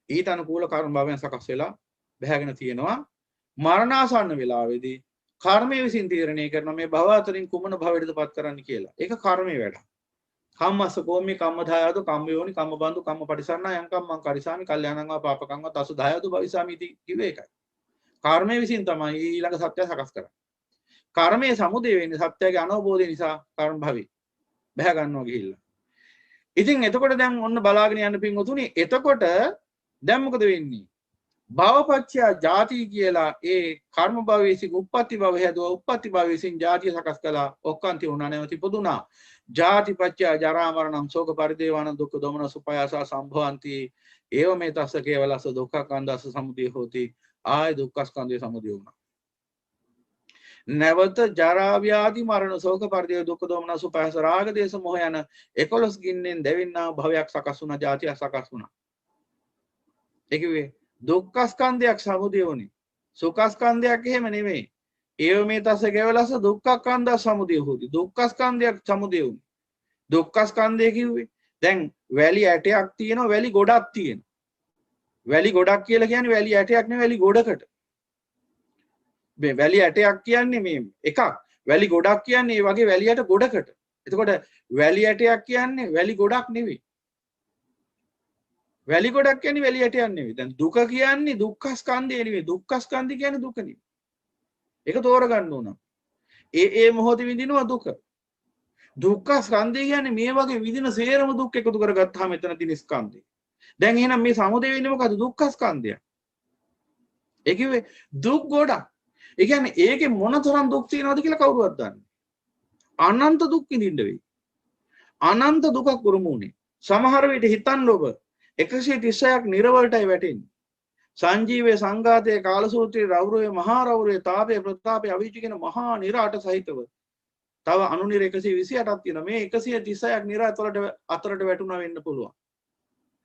ඊට අනුකූල කර්ම භවයන් සකස් වෙලා බැහැගෙන තියෙනවා. මරණාසන්න වෙලාවේදී කර්මය විසින් තීරණය කරන මේ භව අතරින් කුමන භවයටද පත් කරන්න කියලා. ඒක කර්මයේ වැඩ. කම්මස්ස කෝමී කම්මදායතු කම්මයෝනි කම්මබන්දු කම්ම පටිසන්නා යං කම්මං කරිසාමි කල්යාණං වා පාපකං වා තසු දායතු භවිසාමි इति කිව්වේ ඒකයි. කර්මයේ විසින් තමයි ඊළඟ සත්‍ය සකස් කරන්නේ. කර්මයේ සමුදේ වෙන්නේ සත්‍යයේ අනවබෝධය නිසා කර්ම භවි බැහැ ගන්නවා ගිහිල්ලා. ඉතින් එතකොට දැන් ඔන්න බලාගෙන යන්න පින්වතුනි එතකොට දැන් මොකද වෙන්නේ? භවපච්චය ජාති කියලා ඒ කර්ම භවයේ උප්පත්ති භවය හැදුවා. උප්පත්ති භවයෙන් ජාතිය සකස් කළා. ඔක්කාන්ති වුණා නැවති පුදුනා. ජාතිපච්චය ජරා මරණං ශෝක පරිදේවාන දුක්ඛ දෝමන සුපයාස සම්භවಂತಿ. ඒව මේ තස්ස කේවලස දුක්ඛකන්දස්ස සමුදය හෝති. ආය දුක්ඛ ස්කන්ධය සමුදය වුණා. නැවත ජරා ව්‍යාධි මරණ ශෝක පරිදේව දුක්ඛ දෝමන සුපයාස රාග දේශ මොහ යන 11 ගින්නෙන් දෙවින්නා භවයක් සකස් වුණා. ජාතිය සකස් වුණා. ඒ කිව්වේ දුක්ඛ ස්කන්ධයක් සමුදය වුණේ. සුඛ ස්කන්ධයක් එහෙම නෙමෙයි. ඒව මේ තස්ස කේවලස දුක්ඛකන්ද සමුදය හොදි. දුක්ඛ ස්කන්ධයක් සමුදය වුණේ. දුක්ඛ ස්කන්ධය කිව්වේ දැන් වැලි ඇටයක් තියෙනවා වැලි ගොඩක් තියෙනවා. වැලි ගොඩක් කියලා කියන්නේ වැලි ඇටයක් නෙවෙයි වැලි ගොඩකට. මේ වැලි ඇටයක් කියන්නේ මේ එකක්. වැලි ගොඩක් කියන්නේ ඒ වගේ වැලි ඇට ගොඩකට. එතකොට වැලි ඇටයක් කියන්නේ වැලි ගොඩක් නෙවෙයි. වැලි ගොඩක් කියන්නේ වැලි ඇටයක් නෙවෙයි. දැන් දුක කියන්නේ දුක්ඛ ස්කන්ධය නෙවෙයි. දුක්ඛ ස්කන්ධය කියන්නේ දුක නෙවෙයි. ඒක තෝරගන්න ඕන. ඒ මොහොතේ විඳිනවා දුක. දුක්ඛ ස්කන්ධය කියන්නේ මේ වගේ විඳින සේරම දුක් එකතු කරගත්තාම මෙතන තියෙන ස්කන්ධය. දැන් එහෙනම් මේ සමුදය වෙන්නේ මොකද්ද? දුක්ඛ ස්කන්ධය. ඒ කිව්වේ දුක් ගොඩක්. ඒ කියන්නේ ඒකේ මොනතරම් දුක් තියෙනවද කියලා කවුරුවත් දන්නේ. අනන්ත දුක් විඳින්න වෙයි. අනන්ත දුකක් උරුමුනේ. සමහර විට හිතන්න ඔබ 136ක් නිර්වලටයි වැටෙන්නේ. සංජීවයේ සංඝාතයේ කාලසූත්‍රයේ රෞරවයේ මහා රෞරවයේ තාපයේ ප්‍රතාපයේ අවීචි කියන මහා නිරාට සහිතව තව අනුනිර 128ක් තියෙනවා. මේ 136ක් නිර අතරට වැටුණා වෙන්න පුළුවන්.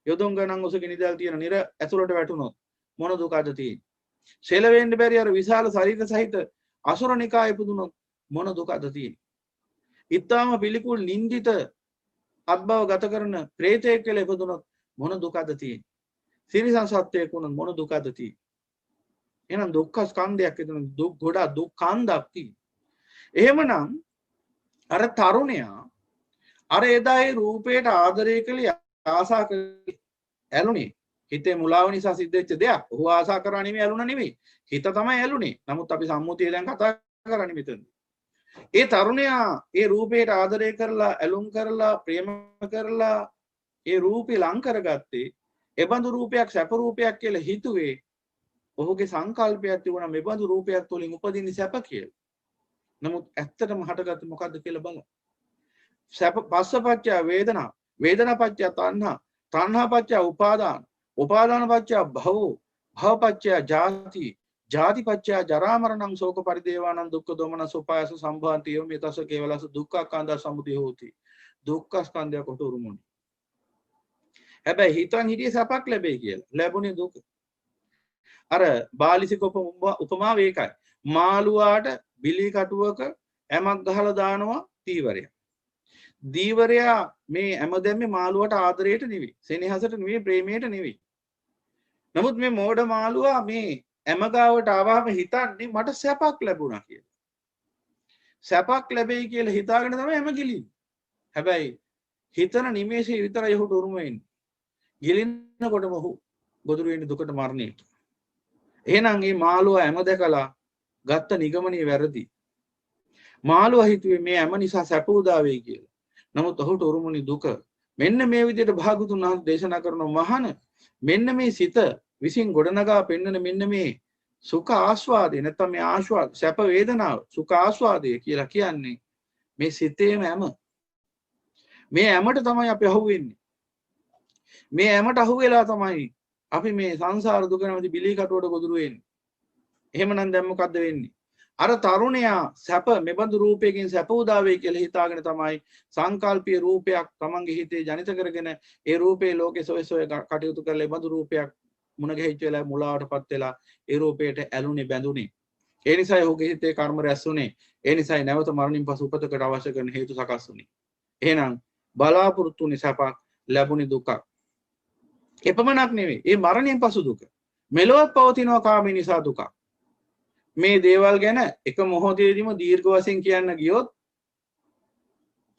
යොදුන් ගණන් ඔසගෙන ඉඳලා තියෙන නිර ඇතුළට වැටුණොත් මොන දුකද තියෙන්නේ? සෙලවෙන්න බැරි අර විශාල ශරීර සහිත අසුරනිකාය ඉපදුනොත් මොන දුකද තියෙන්නේ? ඊටාම පිළිකුල් නින්දිත අත්බව ගත කරන ප්‍රේතයෙක් කියලා ඉපදුනොත් මොන දුකද තියෙන්නේ? සිරිසන් සත්‍යයක් වුණොත් මොන දුකද තියෙන්නේ? එහෙනම් දුක්ඛ ස්කන්ධයක් එතන දුක් ගොඩක් දුක් කන්දක් තියෙනවා. එහෙමනම් අර තරුණයා අර එදා ඒ රූපයට ආදරය කළේ ආසා කළේ ඇලුනේ හිතේ මුලාව නිසා සිද්ධ වෙච්ච දෙයක්. ඔහු ආසා කරා නෙමෙයි ඇලුනා නෙමෙයි. හිත තමයි ඇලුනේ. නමුත් අපි සම්මුතිය දැන් කතා කරන්නේ මෙතන. ඒ තරුණයා ඒ රූපයට ආදරය කරලා ඇලුම් කරලා ප්‍රේම කරලා ඒ රූපේ ලං කරගත්තේ එබඳු රූපයක් සැප රූපයක් කියලා හිතුවේ. ඔහුගේ සංකල්පයක් තිබුණා මෙබඳු රූපයක් තුලින් උපදින්න සැප කියලා. නමුත් ඇත්තටම හටගත්තේ මොකද්ද කියලා බලන්න. සැප පස්සපච්චය වේදනා, වේදනාපච්චය තණ්හා, තණ්හාපච්චය උපාදාන, උපාදානපච්චය භව, භවපච්චය ජාති, ජාතිපච්චය ජරා මරණං ශෝක පරිදේවානං දුක්ඛ දෝමන සුපායස සම්භවಂತಿ යෝ මේ තස කේවලස දුක්ඛකන්ද සමුදය හෝති. දුක්ඛ ස්කන්ධය කොට උරුමුනි. හැබැයි හිතන් හිටියේ සැපක් ලැබෙයි කියලා. ලැබුණේ දුක. අර බාලිසික උපමාව ඒකයි. මාළුවාට බිලි කටුවක ඇමක් ගහලා දානවා දීවරයා. දීවරයා මේ ඇම දැම්මේ මාළුවාට ආදරයට නෙවෙයි, සෙනෙහසට නෙවෙයි, ප්‍රේමයට නෙවෙයි. නමුත් මේ මෝඩ මාළුවා මේ ඇම ගාවට ආවම හිතන්නේ මට සැපක් ලැබුණා කියලා. සැපක් ලැබෙයි කියලා හිතාගෙන තමයි ඇම ගිලින්නේ. හැබැයි හිතන නිමේෂයේ විතරයි ඔහුට උරුම වෙන්නේ. ගිලිනකොටම ඔහු ගොදුරු වෙන්නේ දුකට මරණයට. එහෙනම් මේ මාළුවා ඇම දැකලා ගත්ත නිගමනයේ වැරදි. මාළුවා හිතුවේ මේ ඇම නිසා සැප උදා වෙයි කියලා. නමුත් ඔහුට උරුමුනි දුක. මෙන්න මේ විදිහට භාගතුන් වහන්සේ දේශනා කරන මහාන මෙන්න මේ සිත විසින් ගොඩනගා පෙන්වන මෙන්න මේ සුඛ ආස්වාදේ නැත්නම් මේ ආස්වාද සැප වේදනාව සුඛ ආස්වාදේ කියලා කියන්නේ මේ සිතේම ඇම. මේ ඇමට තමයි අපි අහුවෙන්නේ. මේ ඇමට අහුවෙලා තමයි අපි මේ සංසාර දුක නැමැති බිලී කටුවට ගොදුරු වෙන්නේ. එහෙමනම් දැන් මොකද්ද වෙන්නේ? අර තරුණයා සැප මෙබඳු රූපයකින් සැප උදා වෙයි කියලා හිතාගෙන තමයි සංකල්පීය රූපයක් තමන්ගේ හිතේ ජනිත කරගෙන ඒ රූපේ ලෝකේ සොය කටයුතු කරලා මෙබඳු රූපයක් මුණ ගැහිච්ච වෙලා මුලාවටපත් වෙලා ඒ රූපයට ඇලුනේ බැඳුනේ. ඒ නිසායි ඔහුගේ හිතේ කර්ම රැස්ුනේ. ඒ නිසායි නැවත මරණින් පසු උපතකට අවශ්‍ය කරන හේතු සකස් වුනේ. එහෙනම් බලාපොරොත්තු වුනේ සැපක් ලැබුණේ දුකක්. එපමණක් නෙවෙයි. ඒ මරණයෙන් පසු දුක. මෙලොවත් පවතිනවා කාමී නිසා දුකක්. මේ දේවල් ගැන එක මොහොතේදීම දීර්ඝ වශයෙන් කියන්න ගියොත්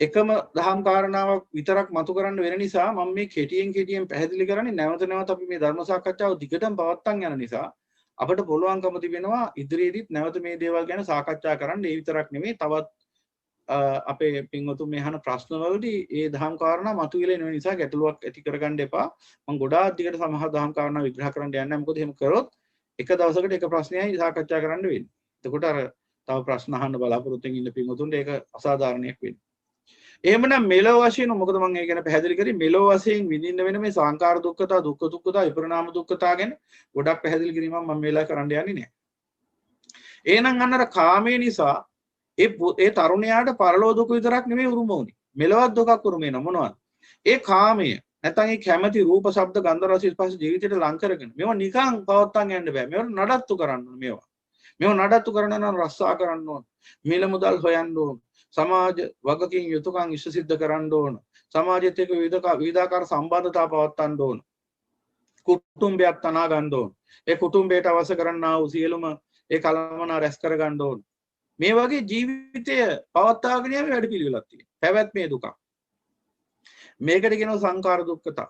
එකම දහම් කාරණාවක් විතරක් මතු කරන්න වෙන නිසා මම මේ කෙටියෙන් පැහැදිලි කරන්නේ නැවත නැවත අපි මේ ධර්ම සාකච්ඡාව දිගටම පවත්වාගෙන යන නිසා අපිට පුළුවන්කම තිබෙනවා ඉදිරියේදීත් නැවත මේ දේවල් ගැන සාකච්ඡා කරන්න. ඒ විතරක් නෙමෙයි තවත් අපේ පින්වතුන් මේ අහන ප්‍රශ්න වලදී ඒ දහම් කාරණා මතුවෙලා එන නිසා ගැටලුවක් ඇති කරගන්න එපා. මම ගොඩාක් දිගට සමහර දහම් කාරණා විග්‍රහ කරන්න යන්නේ නැහැ. මොකද එහෙම කරොත් එක දවසකට එක ප්‍රශ්නයයි සාකච්ඡා කරන්න වෙන්නේ. එතකොට අර තව ප්‍රශ්න අහන්න බලාපොරොත්තු වෙන ඉන්න පින්වතුන්ට ඒක අසාධාරණයක් වෙන්නේ. එහෙමනම් මෙලොව වශයෙන් මොකද මම ඒ ගැන පැහැදිලි කරේ මෙලොව වශයෙන් විඳින්න වෙන මේ සංකාර දුක්ඛතා දුක්ඛ දුක්ඛතා විපරිණාම දුක්ඛතා ගැන ගොඩක් පැහැදිලි කිරීමක් මම මේ වෙලාවේ කරන්න යන්නේ නැහැ. එහෙනම් අන්නර කාමයේ නිසා ඒ තරුණයාට පරලෝ දුක විතරක් නෙමෙයි උරුම වුනේ. මෙලොවත් දුකක් උරුම වෙනවා මොනවද? ඒ කාමය නැත්නම් ඒ කැමැති රූප ශබ්ද ගන්ධ රස ස්පර්ශ ජීවිතයට ලං කරගෙන මේවා නිකන් පවත්තන් යන්න බෑ. මේවා නඩත්තු කරන්න ඕන මේවා. මේවා නඩත්තු කරන්න නම් රස්සා කරන්න ඕන. මිල මුදල් හොයන්න ඕන. සමාජ වගකීම් යුතුයකම් ඉෂ්ට සිද්ධ කරන්න ඕන. සමාජයත් එක්ක විවිධාකාර සම්බන්ධතා පවත්වන්න ඕන. කුටුම්බයක් තනා ගන්න ඕන. ඒ කුටුම්බයට අවශ්‍ය කරන්නා වූ සියලුම ඒ කලමනා රැස් කර ගන්න ඕන. මේ වගේ ජීවිතය පවත්වාගෙන යන වැඩපිළිවෙලක් තියෙනවා. පැවැත්මේ දුක. මේකට කියනවා සංකාර දුක්ඛතා.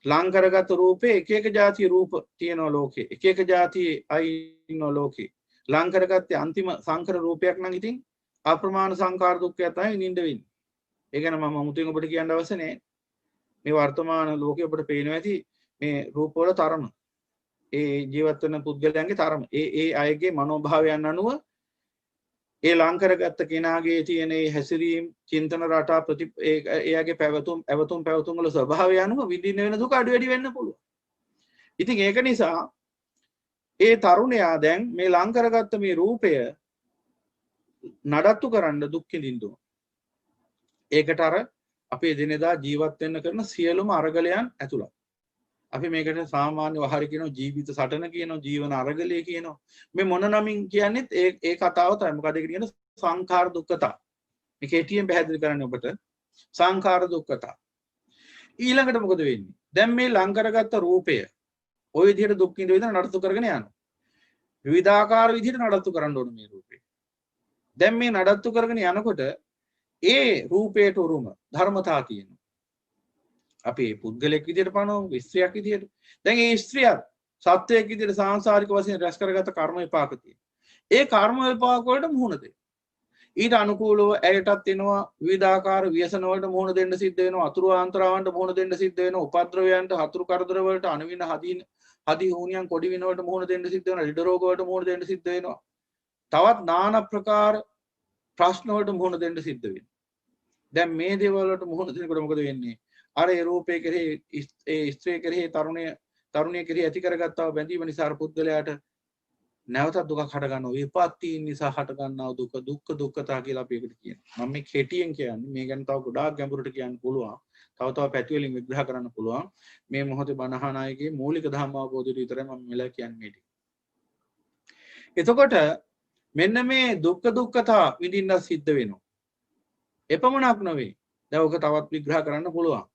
ලං කරගත් රූපේ එක එක જાති රූප තියෙනවා ලෝකේ. එක එක જાති අය ඉන්නවා ලෝකේ. ලං කරගත්තේ අන්තිම සංකර රූපයක් නම් ඉතින් අප්‍රමාණ සංකාර දුක්ඛය තමයි නිඳ වෙන්නේ. ඒ ගැන මම අමුතුවෙන් ඔබට කියන්න අවශ්‍ය නැහැ. මේ වර්තමාන ලෝකේ ඔබට පේනවා ඇති මේ රූප වල තරම. ඒ ජීවත් වෙන පුද්ගලයන්ගේ තරම. ඒ අයගේ මනෝභාවයන් අනුව ඒ ලං කරගත්ත කෙනාගේ තියෙන ඒ හැසිරීම් චින්තන රටා එයාගේ පැවතුම් වල ස්වභාවය අනුව විඳින්න වෙන දුක අඩු වැඩි වෙන්න පුළුවන්. ඉතින් ඒක නිසා ඒ තරුණයා දැන් මේ ලං කරගත්ත මේ රූපය නඩත්තු කරන්න දුක් විඳින්න ඕන. ඒකට අර අපේ දිනෙදා ජීවත් වෙන්න කරන සියලුම අරගලයන් ඇතුළත්. අපි මේකට සාමාන්‍ය වහරි කියනවා ජීවිත සටන කියනවා ජීවන අරගලය කියනවා. මේ මොන නමින් කියන්නේත් ඒ කතාව තමයි. මොකද ඒක කියන සංඛාර දුක්ඛතා. මේ කෙටියෙන් පැහැදිලි කරන්නේ ඔබට සංඛාර දුක්ඛතා. ඊළඟට මොකද වෙන්නේ? දැන් මේ ලං කරගත්ත රූපය ওই විදිහට දුක් විඳින නඩත්තු කරගෙන යනවා. විවිධාකාර විදිහට නඩත්තු කරන්න ඕන මේ රූපේ. දැන් මේ නඩත්තු කරගෙන යනකොට ඒ රූපයට උරුම ධර්මතා කියනවා. අපි පුද්ගලයෙක් විදිහට පනවමු ස්ත්‍රියක් විදිහට. දැන් ඒ ස්ත්‍රියක් සත්වයක් විදිහට සාංශාරික වශයෙන් රැස් කරගත කර්ම විපාක තියෙනවා. ඒ කර්ම විපාක වලට මුහුණ දෙන්න. ඊට අනුකූලව ඇයටත් එනවා විවිධාකාර ව්‍යසන වලට මුහුණ දෙන්න සිද්ධ වෙනවා. අතුරු ආන්තරාවන්ට මුහුණ දෙන්න සිද්ධ වෙනවා. උපද්‍රවයන්ට හතුරු කරදර වලට අනවින හදි හුණියන් කොඩි වින වලට මුහුණ දෙන්න සිද්ධ වෙනවා. රිඩ රෝග වලට මුහුණ දෙන්න සිද්ධ වෙනවා. තවත් নানা ප්‍රකාර ප්‍රශ්න වලට මුහුණ දෙන්න සිද්ධ වෙනවා. දැන් මේ දේවල් වලට මුහුණ දෙනකොට මොකද වෙන්නේ? අර ඒ රූපේ කෙරෙහි ඒ ස්ත්‍රිය කෙරෙහි තරුණිය කෙරෙහි ඇති කරගත්තා වූ බැඳීම නිසා අර පුද්ගලයාට නැවතත් දුකක් හට ගන්නවා. විපත්තීන් නිසා හට ගන්නා දුක දුක්ඛ දුක්ඛතා කියලා අපි ඒකට කියනවා. මම මේ කෙටියෙන් කියන්නේ මේ ගැන තව ගොඩාක් ගැඹුරට කියන්න පුළුවන්. තව පැති වලින් විග්‍රහ කරන්න පුළුවන්. මේ මොහොතේ බණහන අයගේ මූලික ධර්ම අවබෝධය විතරයි මම මෙලා කියන්නේ. එතකොට මෙන්න මේ දුක්ඛ දුක්ඛතා විඳින්න සිද්ධ වෙනවා. එපමණක් නෙවෙයි. දැන් ඔක තවත් විග්‍රහ කරන්න පුළුවන්.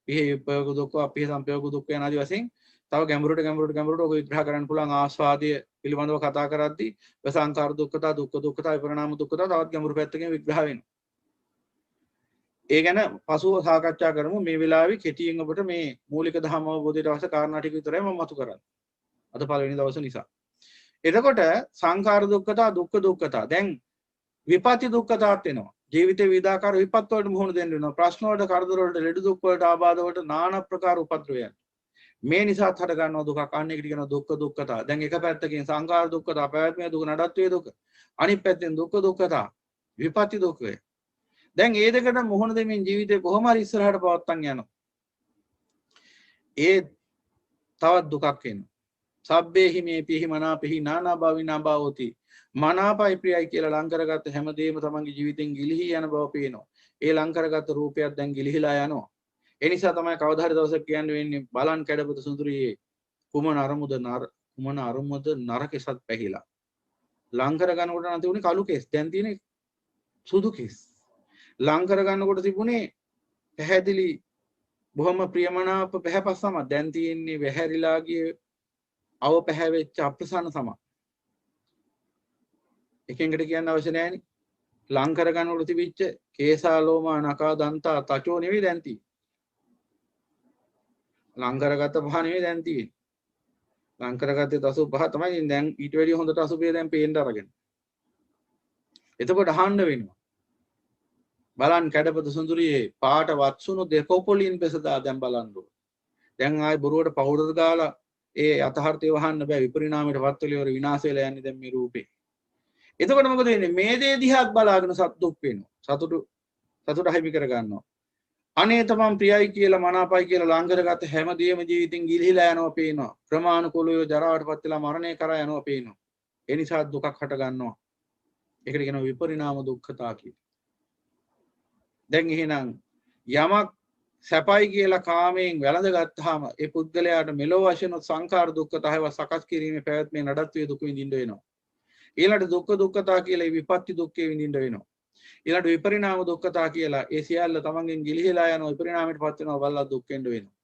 පිහි උපයෝග දුක්ඛ අපේ සංපයෝග දුක්ඛ යන ආදී වශයෙන් තව ගැඹුරට ඔක විග්‍රහ කරන්න පුළුවන්. ආස්වාදය පිළිබඳව කතා කරද්දී සංකාර දුක්ඛතා දුක්ඛ දුක්ඛතා විපරිණාම දුක්ඛතා තවත් ගැඹුරු පැත්තකින් විග්‍රහ වෙනවා. ඒ ගැන පසුව සාකච්ඡා කරමු. මේ වෙලාවේ කෙටියෙන් ඔබට මේ මූලික ධර්ම අවබෝධයට අවශ්‍ය කාරණා ටික විතරයි මම මතු කරන්නේ. අද පළවෙනි දවසේ නිසා. එතකොට සංකාර දුක්ඛතා දුක්ඛ දුක්ඛතා දැන් විපatti දුක්ඛතාත් එනවා. ජීවිතේ විවිධාකාර විපත් වලට මුහුණ දෙන්න වෙනවා. ප්‍රශ්න වලට, කරදර වලට, ලෙඩ දුක් වලට, ආබාධ වලට নানা ප්‍රකාර උපද්‍රවයන්. මේ නිසාත් හට ගන්නවා දුකක්. අන්න එකට කියනවා දුක්ඛ දුක්ඛතා. දැන් එක පැත්තකින් සංකාර දුක්ඛතා, පැවැත්මේ දුක, නඩත්තුවේ දුක. අනිත් පැත්තෙන් දුක්ඛ දුක්ඛතා, විපatti දුක්ඛය. දැන් මේ දෙකට මුහුණ දෙමින් ජීවිතේ කොහොම හරි ඉස්සරහට පවත්තන් යනවා. ඒ තවත් දුකක් එනවා. සබ්බේහි මේ පිහි මනාපෙහි නානා භවිනා භවෝති. මනාපයි ප්‍රියයි කියලා ලං කරගත්ත හැමදේම තමන්ගේ ජීවිතෙන් ගිලිහි යන බව පේනවා. ඒ ලං කරගත්ත රූපයක් දැන් ගිලිහිලා යනවා. ඒ නිසා තමයි කවදා හරි දවසක් කියන්න වෙන්නේ බලන් කැඩපත සුඳුරියේ කුමන අරුමුද නරකෙසත් පැහිලා. ලං කරගන්නකොට නැති උනේ කළු කෙස්. දැන් තියෙන්නේ සුදු කෙස්. ලං කරගන්නකොට තිබුණේ පැහැදිලි බොහොම ප්‍රියමනාප පැහැපත් සම. දැන් තියෙන්නේ වැහැරිලා ගිය අව පැහැවෙච්ච අප්‍රසන්න සම. එකෙන්කට කියන්න අවශ්‍ය නැහැනේ. ලං කරගන්නකොට තිබිච්ච කේසා ලෝමා නකා දන්තා තචෝ නෙවෙයි දැන් තියෙන්නේ. ලං කරගත්ත පහ නෙවෙයි දැන් තියෙන්නේ. ලං කරගත්තේ 85 තමයි දැන් ඊට වැඩිය හොඳට 85 දැන් පේන්න අරගෙන. එතකොට අහන්න වෙනවා. බලන්න කැඩපත සුඳුරියේ පාට වත්සුණු දෙකෝපොලින් පෙසදා දැන් බලන්න ඕන. දැන් ආයි බොරුවට පවුඩර් ගාලා ඒ යථාර්ථය වහන්න බෑ. විපරිණාමයට වත් වෙලා ඉවර විනාශ වෙලා යන්නේ දැන් මේ රූපේ. එතකොට මොකද වෙන්නේ? මේ දේ දිහාත් බලාගෙන සතුටුක් වෙනවා. සතුට හිමි කර ගන්නවා. අනේ තමන් ප්‍රියයි කියලා මනාපයි කියලා ලං කරගත්ත හැමදේම ජීවිතින් ගිලිහිලා යනවා පේනවා. ප්‍රමාණිකෝලය ජරාවටපත් වෙලා මරණය කරා යනවා පේනවා. ඒ නිසා දුකක් හට ගන්නවා. ඒකට කියනවා විපරිණාම දුක්ඛතා කියලා. දැන් එහෙනම් යමක් සැපයි කියලා කාමයෙන් වැළඳගත්තාම ඒ පුද්ගලයාට මෙලොව වශයෙන් සංඛාර දුක්ඛතාව සකස් කිරීමේ පැවැත්මේ නඩත්තුවේ දුක විඳින්න වෙනවා. ඊළඟට දුක්ඛතා කියලා විපත්ති දුක්ඛේ විඳින්න වෙනවා. ඊළඟට විපරිණාම දුක්ඛතා කියලා ඒ සියල්ල තමන්ගෙන් ගිලිහිලා යන විපරිණාමයට පත් වෙනවා බලලා දුක් වෙන්න වෙනවා.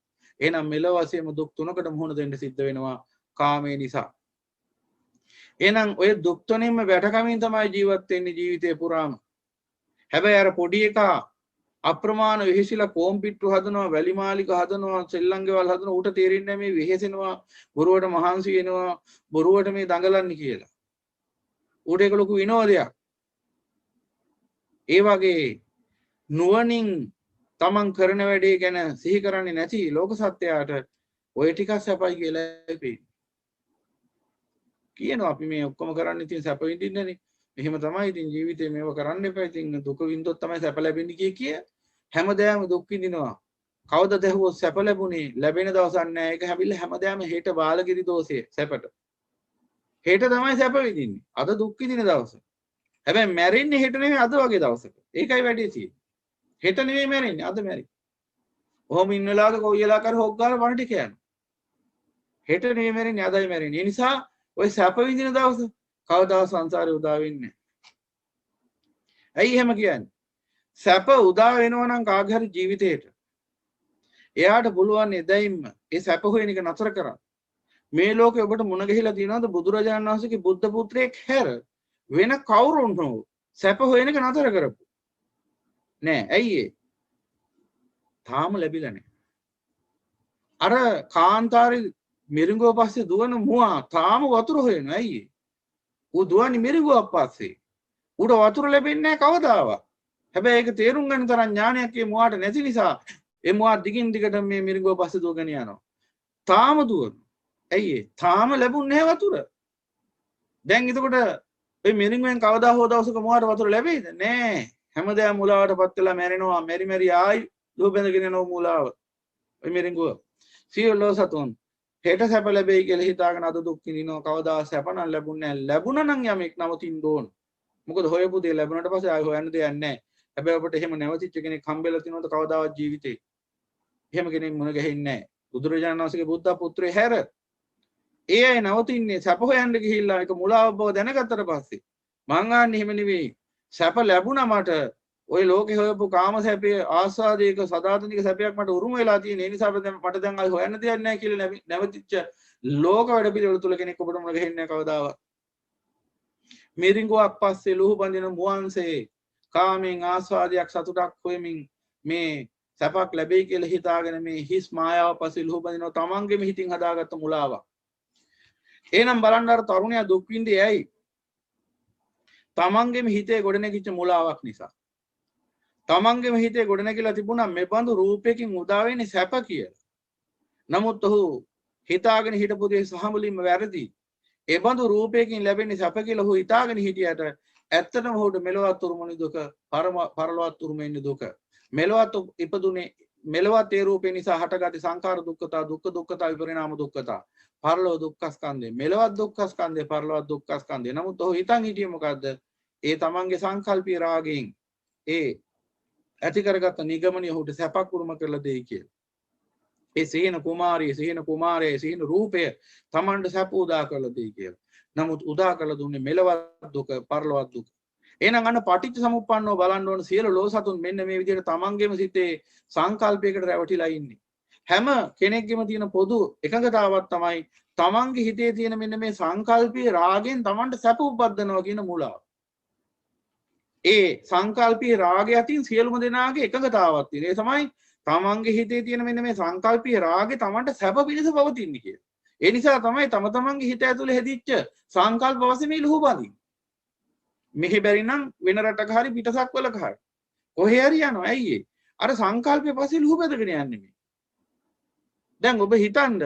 එහෙනම් මෙලොව වශයෙන්ම දුක් තුනකට මුහුණ දෙන්න සිද්ධ වෙනවා කාමයේ නිසා. එහෙනම් ඔය දුක් තුනෙන්ම වැටකමින් තමයි ජීවත් වෙන්නේ ජීවිතේ පුරාම. හැබැයි අර පොඩි එකා අප්‍රමාණ වෙහෙසිලා කොම්පිට්ටු හදනවා, වැලිමාලික හදනවා, සෙල්ලංගේවල් හදනවා. ඌට තේරෙන්නේ මේ වෙහෙසෙනවා, බොරුවට මහන්සි වෙනවා, බොරුවට මේ දඟලන්නේ කියලා. ඌට ඒක ලොකු විනෝදයක්. ඒ වගේ නුවණින් තමන් කරන වැඩේ ගැන සිහි කරන්නේ නැති ලෝක සත්‍යයට ඔය ටිකක් සැපයි කියලා කියනවා. අපි මේ ඔක්කොම කරන්නේ ඉතින් සැප විඳින්නනේ. එහෙම තමයි ඉතින් ජීවිතේ මේව කරන්න එපා. ඉතින් දුක විඳොත් තමයි සැප ලැබෙන්නේ කිය හැමදාම දුක් විඳිනවා. කවදද ඇහුවොත් සැප ලැබුණේ ලැබෙන දවසක් නෑ. ඒක හැබිල්ල හැමදාම හෙට බාලගිරි දෝෂය සැපට. හෙට තමයි සැප විඳින්නේ. අද දුක් විඳින දවස. හැබැයි මැරෙන්නේ හෙට නෙවෙයි අද වගේ දවසක. ඒකයි වැඩි තියෙන්නේ. හෙට නෙවෙයි මැරෙන්නේ අද මැරෙන්නේ. ඔහොම ඉන්න වෙලාවක කොයිලා කර හොක් ගාලා වණ ටික යනවා. හෙට නෙවෙයි මැරෙන්නේ අදයි මැරෙන්නේ. ඒ නිසා ඔය සැප විඳින දවස කවදා සංසාරේ උදා වෙන්නේ නැහැ. ඇයි එහෙම කියන්නේ? සැප උදා වෙනවා නම් කාගේ හරි ජීවිතේට එයාට පුළුවන් එදයින්ම ඒ සැප හොයන එක නතර කරන්න. මේ ලෝකේ ඔබට මුණ ගැහිලා තියෙනවද බුදුරජාණන් වහන්සේගේ බුද්ධ පුත්‍රයෙක් හැර වෙන කවුරුන් හෝ සැප හොයන එක නතර කරපු නෑ. ඇයි ඒ? තාම ලැබිලා නෑ. අර කාන්තාරේ මිරිඟුව පස්සේ දුවන මුවා තාම වතුර හොයනවා. ඇයි ඒ? ඌ දුවන්නේ මිරිඟුවක් පස්සේ. ඌට වතුර ලැබෙන්නේ නැහැ කවදාවත්. හැබැයි ඒක තේරුම් ගන්න තරම් ඥානයක් ඒ මුවාට නැති නිසා ඒ මුවා දිගින් දිගට මේ මිරිඟුව පස්සේ දුවගෙන යනවා. තාම දුවන. ඇයි ඒ? තාම ලැබුන්නේ නැහැ වතුර. දැන් එතකොට ඒ මිරිඟුවෙන් කවදා හෝ දවසක මුවාට වතුර ලැබෙයිද? නෑ. හැමදාම මුලාවටපත් වෙලා මැරෙනවා. මෙරි ආයි දුව බැඳගෙන යනවා මුලාව. ඒ මිරිඟුව. සියලෝ සතුන් හෙට සැප ලැබෙයි කියලා හිතාගෙන අද දුක් විඳිනවා. කවදා සැප නම් ලැබුණේ නැහැ. ලැබුණා නම් යමෙක් නවතින්න ඕන. මොකද හොයපු දේ ලැබුණාට පස්සේ ආයෙ හොයන්න දෙයක් නැහැ. හැබැයි ඔබට එහෙම නැවතිච්ච කෙනෙක් හම්බෙලා තිනවද කවදාවත් ජීවිතේ? එහෙම කෙනෙක් මුණ ගැහෙන්නේ නැහැ. බුදුරජාණන් වහන්සේගේ බුද්ධ පුත්‍රය හැර ඒ අය නවතින්නේ සැප හොයන්න ගිහිල්ලා ඒක මුලාව බව දැනගත්තට පස්සේ. මං ආන්නේ එහෙම නෙවෙයි. සැප ලැබුණා මට ඔය ලෝකේ හොයපු කාම සැපේ ආස්වාදයක සදාතනික සැපයක් මට උරුම වෙලා තියෙන. ඒ නිසා මට දැන් ආයෙ හොයන්න දෙයක් නැහැ කියලා නැවතිච්ච ලෝක වැඩ පිළිවෙල තුල කෙනෙක් ඔබට මුණ ගැහෙන්නේ නැහැ කවදාවත්. මිරිඟුවක් පස්සේ ලුහු බඳින මුවන්සේ කාමෙන් ආස්වාදයක් සතුටක් හොයමින් මේ සැපක් ලැබෙයි කියලා හිතාගෙන මේ හිස් මායාව පස්සේ ලුහු බඳිනවා. තමන්ගේම හිතින් හදාගත්ත මුලාවක්. එහෙනම් බලන්න අර තරුණයා දුක් විඳේ ඇයි? තමන්ගේම හිතේ ගොඩනැගිච්ච මුලාවක් නිසා. තමන්ගේම හිතේ ගොඩනැගිලා තිබුණා මේ බඳු රූපයකින් උදා වෙන්නේ සැප කියලා. නමුත් ඔහු හිතාගෙන හිටපු දේ සහමුලින්ම වැරදි. ඒ බඳු රූපයකින් ලැබෙන්නේ සැප කියලා ඔහු හිතාගෙන හිටියට ඇත්තටම ඔහුට මෙලොවත් උරුමුනි දුක, පරලොවත් උරුමෙන්නේ දුක. මෙලොවත් ඉපදුනේ මෙලවත් ඒ රූපේ නිසා හටගත් සංඛාර දුක්ඛතා, දුක්ඛ දුක්ඛතා, විපරිණාම දුක්ඛතා, පරලෝක දුක්ඛස්කන්ධය, මෙලවත් දුක්ඛස්කන්ධය, පරලෝක දුක්ඛස්කන්ධය. නමුත් ඔහු හිතන් හිටියේ මොකද්ද? ඒ තමන්ගේ සංකල්පී රාගයෙන් ඒ ඇති කරගත්ත නිගමනය ඔහුට සැපක් උරුම කරලා දෙයි කියලා. ඒ සිහින කුමාරිය, සිහින කුමාරයේ සිහින රූපය තමන්ට සැප උදා කරලා දෙයි කියලා. නමුත් උදා කරලා දුන්නේ මෙලවත් දුක, පරලොවත් දුක. එහෙනම් අන්න පටිච්ච සමුප්පන්නව බලන්න ඕන සියලු ලෝසතුන් මෙන්න මේ විදිහට තමන්ගේම සිතේ සංකල්පයකට රැවටිලා ඉන්නේ. හැම කෙනෙක්ගේම තියෙන පොදු එකඟතාවක් තමයි තමන්ගේ හිතේ තියෙන මෙන්න මේ සංකල්පී රාගෙන් තමන්ට සැප උපදිනවා කියන මූලාව. ඒ සංකල්පී රාගය අතින් සියලුම දෙනාගේ එකඟතාවක් තියෙන. ඒ තමයි තමන්ගේ හිතේ තියෙන මෙන්න මේ සංකල්පී රාගේ තමන්ට සැප පිණිස පවතින්නේ කියලා. ඒ නිසා තමයි තම තමන්ගේ හිත ඇතුලේ හැදිච්ච සංකල්ප වශයෙන් මේ ලුහු බඳින්නේ. මෙහි බැරි නම් වෙන රටක හරි පිටසක් වලක හරි කොහේ හරි යනවා. ඇයි ඒ? අර සංකල්පයේ පස්සේ ලුහු බැඳගෙන යන්නේ මේ. දැන් ඔබ හිතන්න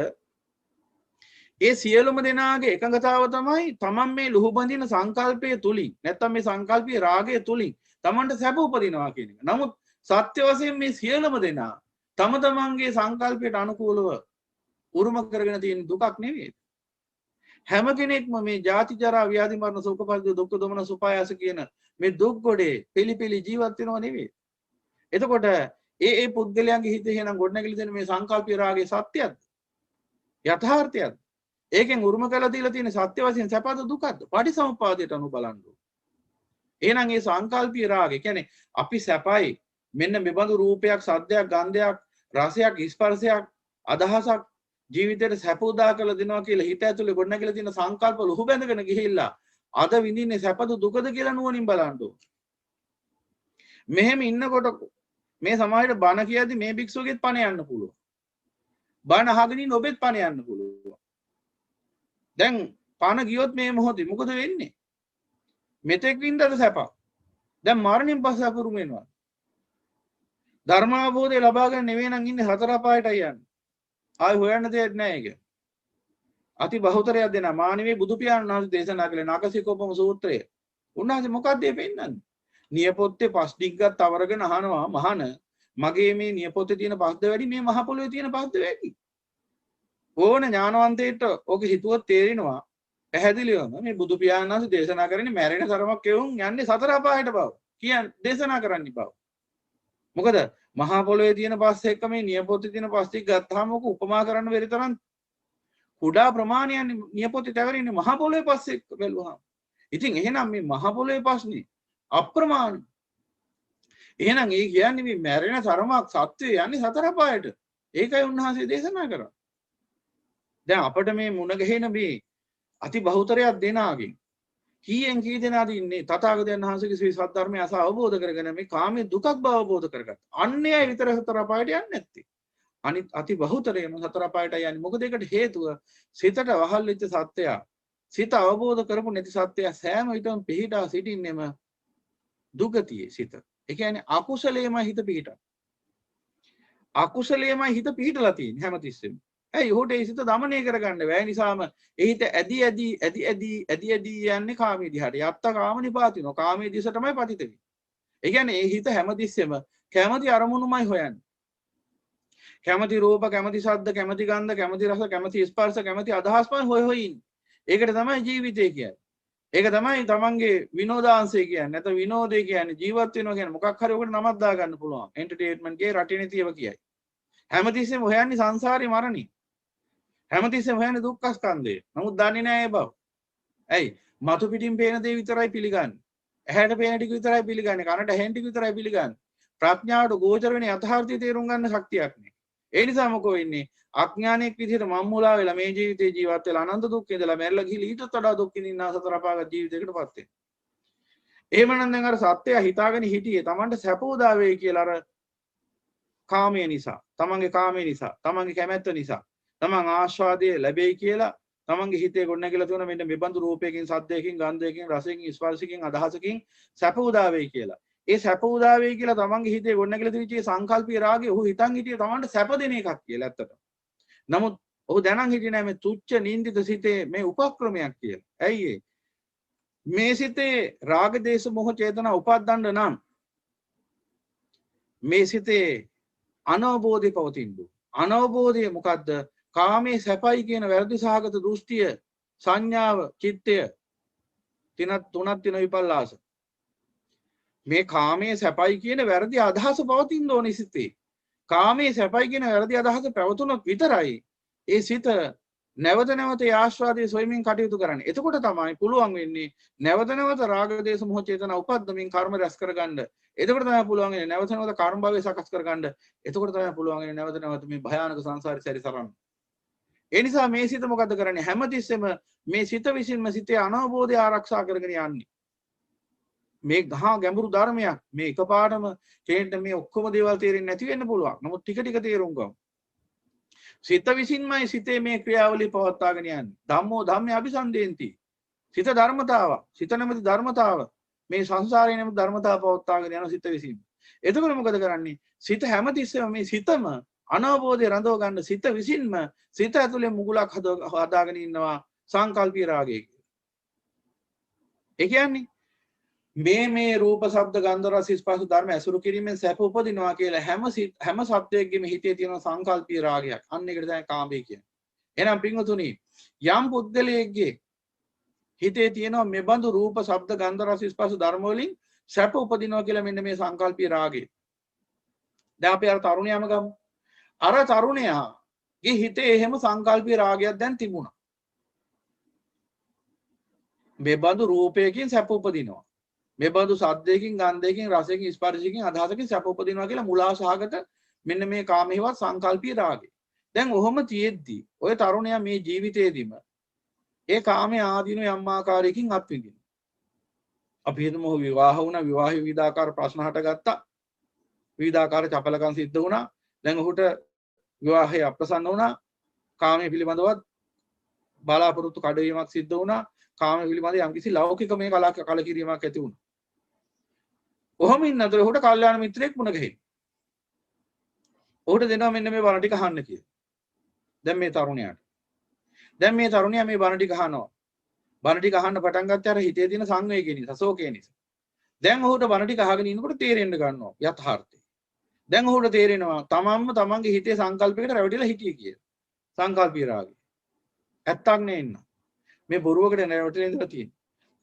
ඒ සියලුම දෙනාගේ එකඟතාව තමයි තමන් මේ ලුහු බඳින සංකල්පයේ තුලින් නැත්තම් මේ සංකල්පයේ රාගයේ තුලින් තමන්ට සැප උපදිනවා කියන එක. නමුත් සත්‍ය වශයෙන් මේ සියලුම දෙනා තම තමන්ගේ සංකල්පයට අනුකූලව උරුම කරගෙන තියෙන දුකක් නෙවෙයි. හැම කෙනෙක්ම මේ ජාති ජරා ව්‍යාධි මරණ ශෝක පරිදේ දුක්ඛ දොමන සුපායාස කියන මේ දුක් ගොඩේ පිළිපිලි ජීවත් වෙනව නෙවෙයි. එතකොට ඒ පුද්ගලයන්ගේ හිතේ එහෙනම් ගොඩනැගිලි දෙන මේ සංකල්පී රාගයේ සත්‍යයක්ද? යථාර්ථයක්ද? ඒකෙන් උරුම කරලා දීලා තියෙන සත්‍ය වශයෙන් සැපද දුකද? පටිසමුප්පාදයට අනුව බලන්න ඕන. එහෙනම් මේ සංකල්පී රාගය කියන්නේ අපි සැපයි මෙන්න මෙබඳු රූපයක්, සද්දයක්, ගන්ධයක්, රසයක්, ස්පර්ශයක්, අදහසක් ජීවිතේට සැප උදා කරලා දෙනවා කියලා හිත ඇතුලේ ගොඩනැගිලා තියෙන සංකල්ප ලුහු බැඳගෙන ගිහිල්ලා අද විඳින්නේ සැපද දුකද කියලා නුවණින් බලන්න ඕන. මෙහෙම ඉන්නකොට මේ සමාජයට බණ කියද්දි මේ භික්ෂුවගෙත් පණ යන්න පුළුවන්. බණ අහගෙන ඉන්න ඔබෙත් පණ යන්න පුළුවන්. දැන් පණ ගියොත් මේ මොහොතේ මොකද වෙන්නේ? මෙතෙක් වින්දද සැප. දැන් මරණයෙන් පස්සේ අපුරු වෙනවා. ධර්මාවබෝධය ලබා ගන්න නෙවෙයි නම් ඉන්නේ හතර අපායටයි යන්නේ. ආයි හොයන්න දෙයක් නැහැ ඒක. අති බහුතරයක් දෙනා මානවී බුදු පියාණන් වහන්සේ දේශනා කළේ නාගසිකෝපම සූත්‍රය. උන්වහන්සේ මොකක්ද මේ පෙන්නන්නේ? නියපොත්තේ පස් ඩිග්ගක් තවරගෙන අහනවා මහාන මගේ මේ නියපොත්තේ තියෙන පස්ද වැඩි මේ මහ පොළොවේ තියෙන පස්ද වැඩි? ඕන ඥානවන්තයෙක්ට ඕක හිතුවොත් තේරෙනවා පැහැදිලිවම මේ බුදු පියාණන් වහන්සේ දේශනා කරන්නේ මැරෙන තරමක් කෙවුන් යන්නේ සතර අපායට බව. කියන්නේ දේශනා කරන්න බව. මොකද මහා පොළොවේ තියෙන පස් එක්ක මේ නියපොත්තේ තියෙන පස් ටික ගත්තාම ඔක උපමා කරන්න බැරි තරම් කුඩා ප්‍රමාණයක් නියපොත්තේ තවරින්නේ මහා පොළොවේ පස් එක්ක බැලුවාම. ඉතින් එහෙනම් මේ මහා පොළොවේ පස්නේ අප්‍රමාණ. එහෙනම් ඒ කියන්නේ මේ මැරෙන තරමක් සත්‍යය යන්නේ සතර පායට. ඒකයි උන්වහන්සේ දේශනා කරා. දැන් අපිට මේ මුණ ගැහෙන මේ අති බහුතරයක් දෙනාගෙන් කීයෙන් කී දෙනාද ඉන්නේ තථාගතයන් වහන්සේගේ ශ්‍රී සද්ධර්මය අස අවබෝධ කරගෙන මේ කාමයේ දුකක් බව අවබෝධ කරගත්ත. අන්නේ විතර සතර පායට යන්නේ නැත්තේ. අනිත් අති බහුතරයම සතර පායට යන්නේ. මොකද ඒකට හේතුව සිතට වහල් වෙච්ච සත්‍යය. සිත අවබෝධ කරපු නැති සත්‍යය සෑම විටම පිහිටා සිටින්නෙම දුගතියේ සිත. ඒ කියන්නේ අකුසලයේම හිත පිහිටා. අකුසලයේම හිත පිහිටලා තියෙන්නේ හැමතිස්සෙම. ඇයි උහුට ඒ සිත දමනය කරගන්න බැහැ. නිසාම ඒ හිත ඇදි යන්නේ කාමයේ දිහාට. යත්ත කාම නිපාතිනෝ. කාමයේ දිශ තමයි පතිත වෙන්නේ. ඒ කියන්නේ ඒ හිත හැමතිස්සෙම කැමැති අරමුණුමයි හොයන්නේ. කැමැති රූප, කැමැති ශබ්ද, කැමැති ගන්ධ, කැමැති රස, කැමැති ස්පර්ශ, කැමැති අදහස්මයි හොය ඉන්නේ. ඒකට තමයි ජීවිතය කියන්නේ. ඒක තමයි තමන්ගේ විනෝදාංශය කියන්නේ. නැත්නම් විනෝදේ කියන්නේ ජීවත් වෙනවා කියන්නේ මොකක් හරි ඔකට නමක් දාගන්න පුළුවන්. එන්ටර්ටේන්මන්ට් ගේ රටිනේ තියව කියයි. හැමතිස්සෙම හොයන්නේ සංසාරේ මරණි. හැමතිස්සෙම හොයන්නේ දුක්ඛ ස්කන්ධය. නමුත් දන්නේ නැහැ ඒ බව. ඇයි? මතු පිටින් පේන දේ විතරයි පිළිගන්නේ. ඇහැට පේන ටික විතරයි පිළිගන්නේ. කනට ඇහෙන ටික විතරයි පිළිගන්නේ. ප්‍රඥාවට ගෝචර වෙන යථාර්ථය තේරුම් ගන්න ශක්තියක් නැහැ. ඒ නිසා මොකෝ වෙන්නේ? අඥානයක් විදිහට මම්මුලා වෙලා මේ ජීවිතේ ජීවත් වෙලා අනන්ත දුක් විඳලා මැරලා ගිහලා ඊටත් වඩා දුක් විඳිනා සතර අපාගත ජීවිතයකටපත් වෙනවා. එහෙමනම් දැන් අර සත්‍යය හිතාගෙන හිටියේ Tamanට සැප උදා වෙයි කියලා අර කාමයේ නිසා, Tamanගේ කාමයේ නිසා, Tamanගේ කැමැත්ත නිසා, Taman ආස්වාදයේ ලැබෙයි කියලා Tamanගේ හිතේ ගොඩනැගිලා තියෙන මෙන්න මෙබඳු රූපයකින්, සද්දයකින්, ගන්ධයකින්, රසයකින්, ස්පර්ශයකින්, අදහසකින් සැප උදා වෙයි කියලා. ඒ සැප උදා වෙයි කියලා Tamanගේ හිතේ ගොඩනැගිලා තිබිච්ච සංකල්පීය රාගය ඔහු හිතන් හිටියේ Tamanට සැප දෙන එකක් කියලා ඇත්තට. නමුත් ඔහු දැනන් හිටියේ නෑ මේ තුච්ච නින්දිත සිතේ මේ උපක්‍රමයක් කියලා. ඇයි ඒ? මේ සිතේ රාග දේශ මොහ චේතනා උපද්දන්න නම් මේ සිතේ අනවබෝධය පවතින්න ඕන. අනවබෝධය මොකද්ද? කාමයේ සැපයි කියන වැරදි සහගත දෘෂ්ටිය, සංඥාව, චිත්තය තුනක් තියෙන විපල්ලාස. මේ කාමයේ සැපයි කියන වැරදි අදහස පවතින්න ඕනේ සිතේ. කාමයේ සැපයි කියන වැරදි අදහස පැවතුනොත් විතරයි ඒ සිත නැවත නැවත ආස්වාදයේ සොයමින් කටයුතු කරන්නේ. එතකොට තමයි පුළුවන් වෙන්නේ නැවත නැවත රාග දේශ මොහ චේතනා උපද්දමින් කර්ම රැස් කරගන්න. එතකොට තමයි පුළුවන් වෙන්නේ නැවත නැවත කර්ම භවය සකස් කරගන්න. එතකොට තමයි පුළුවන් වෙන්නේ නැවත නැවත මේ භයානක සංසාරي සැරිසරන්න. ඒ නිසා මේ සිත මොකද කරන්නේ? හැමතිස්සෙම මේ සිත විසින්ම සිතේ අනවබෝධය ආරක්ෂා කරගෙන යන්නේ. මේ ගහා ගැඹුරු ධර්මයක්. මේ එකපාරටම කෙනෙක්ට මේ ඔක්කොම දේවල් තේරෙන්නේ නැති වෙන්න පුළුවන්. නමුත් ටික ටික තේරුම් ගමු. සිත විසින්මයි සිතේ මේ ක්‍රියාවලිය පවත්වාගෙන යන්නේ. ධම්මෝ ධම්මේ අபிසන්දේන්ති. සිත ධර්මතාව, සිත නැමැති ධර්මතාව, මේ සංසාරයේ නැමැති ධර්මතාව පවත්වාගෙන යන සිත විසින්. එතකොට මොකද කරන්නේ? සිත හැමතිස්සෙම මේ සිතම අනවබෝධය රඳව ගන්න සිත විසින්ම සිත ඇතුලේ මුගලක් හදාගෙන ඉන්නවා සංකල්පී රාගයේ. ඒ කියන්නේ මේ රූප ශබ්ද ගන්ධ රස ස්පර්ශ ධර්ම ඇසුරු කිරීමෙන් සැප උපදිනවා කියලා හැම සත්වයකගේම හිතේ තියෙන සංකල්පීය රාගයක්. අන්න ඒකට තමයි කාමය කියන්නේ. එහෙනම් පින්වතුනි යම් පුද්ගලයෙක්ගේ හිතේ තියෙනවා මෙබඳු රූප ශබ්ද ගන්ධ රස ස්පර්ශ ධර්ම වලින් සැප උපදිනවා කියලා මෙන්න මේ සංකල්පීය රාගය. දැන් අපි අර තරුණයාම ගමු. අර තරුණයාගේ හිතේ එහෙම සංකල්පීය රාගයක් දැන් තිබුණා. මෙබඳු රූපයකින් සැප උපදිනවා. මෙබඳු සද්දයකින් ගන්ධයකින් රසයකින් ස්පර්ශයකින් අදහසකින් සැප උපදිනවා කියලා මුලා සහගත මෙන්න මේ කාමේවත් සංකල්පීය රාගය. දැන් ඔහොම තියෙද්දි ඔය තරුණයා මේ ජීවිතේදීම ඒ කාමයේ ආදීන යම් ආකාරයකින් අත්විඳිනවා. අපි හිතමු ඔහු විවාහ වුණා, විවාහයේ විවිධාකාර ප්‍රශ්න හටගත්තා. විවිධාකාර චපලකම් සිද්ධ වුණා. දැන් ඔහුට විවාහය අප්‍රසන්න වුණා. කාමයේ පිළිබඳවත් බලාපොරොත්තු කඩවීමක් සිද්ධ වුණා. කාමයේ පිළිබඳ යම්කිසි ලෞකික මේ කලකිරීමක් ඇති වුණා. ඔහොම ඉන්නතර ඔහුට කල්යාණ මිත්‍රයෙක් මුණ ගැහිලා. ඔහුට දෙනවා මෙන්න මේ බණ ටික අහන්න කියලා. දැන් මේ තරුණයාට. දැන් මේ තරුණයා මේ බණ ටික අහනවා. බණ ටික අහන්න පටන් ගත්තේ අර හිතේ තියෙන සංවේගය නිසා, සෝකේ නිසා. දැන් ඔහුට බණ ටික අහගෙන ඉන්නකොට තේරෙන්න ගන්නවා යථාර්ථය. දැන් ඔහුට තේරෙනවා තමන්ම තමන්ගේ හිතේ සංකල්පයකට රැවටිලා හිටියේ කියලා. සංකල්පීය රාගය. ඇත්තක් නේ ඉන්න. මේ බොරුවකට රැවටිලා ඉඳලා තියෙන්නේ.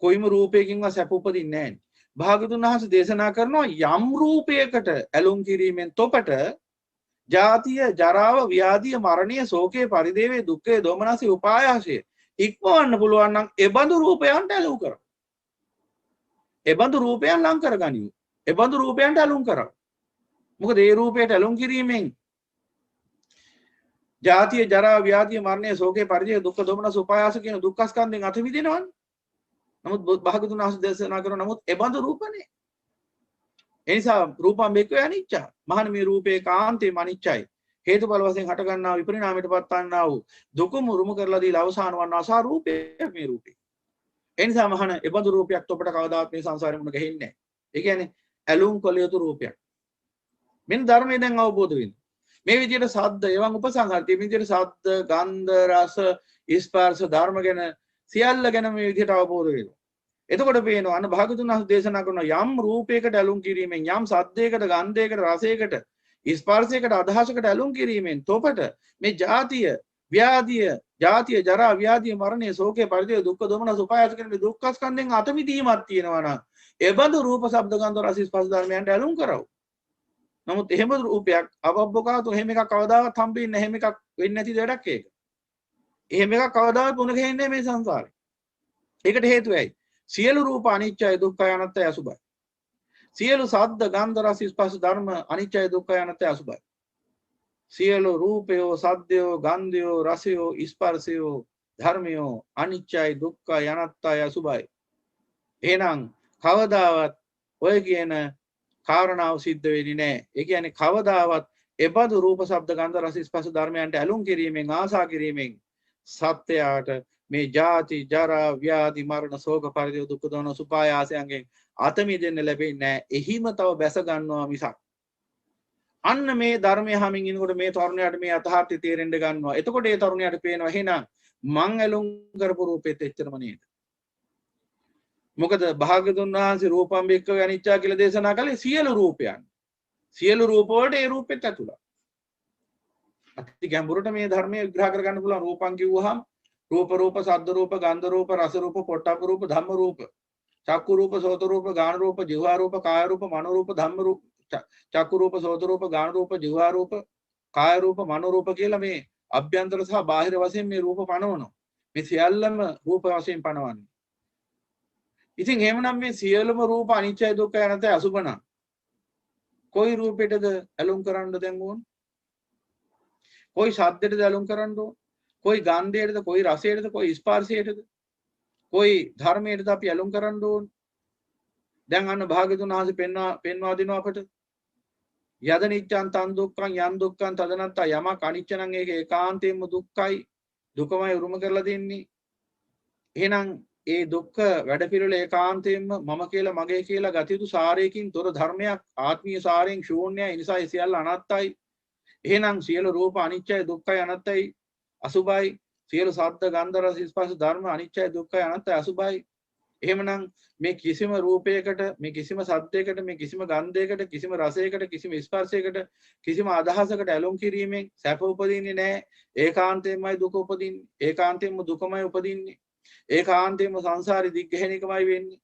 කොයිම රූපයකින්වත් සැප උපදින්නේ නැහැ. භාගතුන් වහන්සේ දේශනා කරනවා යම් රූපයකට ඇලුම් කිරීමෙන් තොපට ජාතිය ජරාව ව්‍යාධිය මරණය ශෝකය පරිදේවේ දුක්ඛය දෝමනසය උපායාසය ඉක්මවන්න පුළුවන් නම් එබඳු රූපයන්ට ඇලුම් කරන්න. එබඳු රූපයන් ලං කරගනිමු. එබඳු රූපයන්ට ඇලුම් කරන්න. මොකද ඒ රූපයට ඇලුම් කිරීමෙන් ජාතිය ජරා ව්‍යාධිය මරණය ශෝකය පරිදේව දුක්ඛ දෝමනස උපායාස කියන දුක්ඛ ස්කන්ධෙන් අත මිදෙනවනේ. නමුත් භාගතුන් වහන්සේ දේශනා කරන නමුත් එබඳු රූපනේ. ඒ නිසා රූපම් බෙක්කේ අනිච්ච. මහණ මේ රූපේ කාන්තේම අනිච්චයි. හේතුඵල වශයෙන් හට ගන්නා විපරිණාමයට පත් වන්නා වූ දුකම රුමු කරලා දීලා අවසාන වන්නා සා රූපයක් මේ රූපේ. ඒ නිසා මහණ එබඳු රූපයක් ඔබට කවදාවත් මේ සංසාරෙ මුණ ගැහෙන්නේ නැහැ. ඒ කියන්නේ ඇලුම් කළ යුතු රූපයක්. මෙන්න ධර්මයෙන් දැන් අවබෝධ වෙන්න. මේ විදිහට සද්ද එවන් උපසංහාරති මේ විදිහට සද්ද ගන්ධ රස ස්පර්ශ ධර්ම ගැන සියල්ල ගැන මේ විදිහට අවබෝධ වෙනවා. එතකොට පේනවා අන්න භාගතුන් වහන්සේ දේශනා කරන යම් රූපයකට ඇලුම් කිරීමෙන් යම් සද්දයකට ගන්ධයකට රසයකට ස්පර්ශයකට අදහසකට ඇලුම් කිරීමෙන් තොපට මේ ජාතිය ජරා ව්‍යාධිය මරණය ශෝකය පරිදේව දුක්ඛ දෝමනස උපායාස කියන මේ දුක්ඛ ස්කන්ධෙන් අත මිදීමක් තියෙනවා නම් එබඳු රූප ශබ්ද ගන්ධ රස ස්පර්ශ ධර්මයන්ට ඇලුම් කරව. නමුත් එහෙම රූපයක් අවබ්බකාතු එහෙම එකක් කවදාවත් හම්බෙන්නේ නැහැ. එහෙම එකක් වෙන්නේ නැති දෙයක් ඒක. එහෙම එකක් කවදාවත් මුණ ගැහෙන්නේ මේ සංසාරේ. ඒකට හේතුව ඇයි? සියලු රූප අනිත්‍යයි දුක්ඛයි අනාත්තයි අසුභයි. සියලු සද්ද ගන්ධ රස ස්පර්ශ ධර්ම අනිත්‍යයි දුක්ඛයි අනාත්තයි අසුභයි. සියලු රූපයෝ සද්දයෝ ගන්ධයෝ රසයෝ ස්පර්ශයෝ ධර්මයෝ අනිත්‍යයි දුක්ඛයි අනාත්තයි අසුභයි. එහෙනම් කවදාවත් ඔය කියන කාරණාව සිද්ධ වෙන්නේ නැහැ. ඒ කියන්නේ කවදාවත් එබඳු රූප ශබ්ද ගන්ධ රස ස්පර්ශ ධර්මයන්ට ඇලුම් කිරීමෙන් ආසා කිරීමෙන් සත්‍යයට මේ ජාති ජරා ව්‍යාධි මරණ ශෝක පරිදේව දුක්ඛ දෝමනස උපායාසයන්ගෙන් අත මිදෙන්න ලැබෙන්නේ නැහැ. එහිම තව බැස ගන්නවා මිසක්. අන්න මේ ධර්මය හැමින් ඉන්නකොට මේ තරුණයාට මේ අතහාර්ථය තේරෙන්න ගන්නවා. එතකොට ඒ තරුණයාට පේනවා එහෙනම් මං ඇලුම් කරපු රූපෙත් එච්චරම නේද? මොකද භාග්‍යතුන් වහන්සේ රූපම් බික්කව අනිච්චා කියලා දේශනා කළේ සියලු රූපයන්. සියලු රූප වලට ඒ රූපෙත් ඇතුළත්. අති ගැඹුරට මේ ධර්මයේ විග්‍රහ කරගන්න පුළුවන්. රූපං කිව්වහම රූප රූප, ශබ්ද රූප, ගන්ධ රූප, රස රූප, පොට්ටප්ප රූප, ධම්ම රූප, චක්කු රූප, සෝත රූප, ගාන රූප, જીවා රූප, කාය රූප, මනෝ රූප, ධම්ම රූප, චක්කු රූප, සෝත රූප, ගාන රූප, જીවා රූප, කාය රූප, මනෝ රූප කියලා මේ අභ්‍යන්තර සහ බාහිර වශයෙන් මේ රූප පනවනවා. මේ සියල්ලම රූප වශයෙන් පනවන්නේ. ඉතින් එහෙමනම් මේ සියලුම රූප අනිත්‍යයි දුක්ඛයි අනාත්තයි අසුබ නම් කොයි රූපෙටද ඇලුම් කරන්න දැන් ඕන? කොයි ශබ්දෙටද ඇලුම් කරන්න ඕන? කොයි ගන්ධයටද, කොයි රසයටද, කොයි ස්පර්ශයටද, කොයි ධර්මයටද අපි ඇලුම් කරන්න ඕන? දැන් අන්න භාග්‍යතුන් වහන්සේ පෙන්වා දෙනවා අපට. යද නිච්ඡං තන් දුක්ඛං යන් දුක්ඛං තදනත්තා යමක් අනිච්ච නම් ඒක ඒකාන්තයෙන්ම දුක්ඛයි. දුකමයි උරුම කරලා දෙන්නේ. එහෙනම් ඒ දුක්ඛ වැඩපිළිවෙල ඒකාන්තයෙන්ම මම කියලා මගේ කියලා ගත යුතු සාරයකින් තොර ධර්මයක්, ආත්මීය සාරයෙන් ශූන්‍යයි. ඒ නිසා ඒ සියල්ල අනාත්තයි. එහෙනම් සියලු රූප අනිත්‍යයි දුක්ඛයි අනාත්තයි අසුභයි. සියලු ශබ්ද ගන්ධ රස ස්පර්ශ ධර්ම අනිත්‍යයි දුක්ඛයි අනාත්තයි අසුභයි. එහෙමනම් මේ කිසිම රූපයකට, මේ කිසිම ශබ්දයකට, මේ කිසිම ගන්ධයකට, කිසිම රසයකට, කිසිම ස්පර්ශයකට, කිසිම අදහසකට ඇලොම් කිරීමෙන් සැප උපදින්නේ නැහැ. ඒකාන්තයෙන්මයි දුක උපදින්නේ. ඒකාන්තයෙන්ම දුකමයි උපදින්නේ. ඒකාන්තයෙන්ම සංසාරي දිග්ගැහෙන එකමයි වෙන්නේ.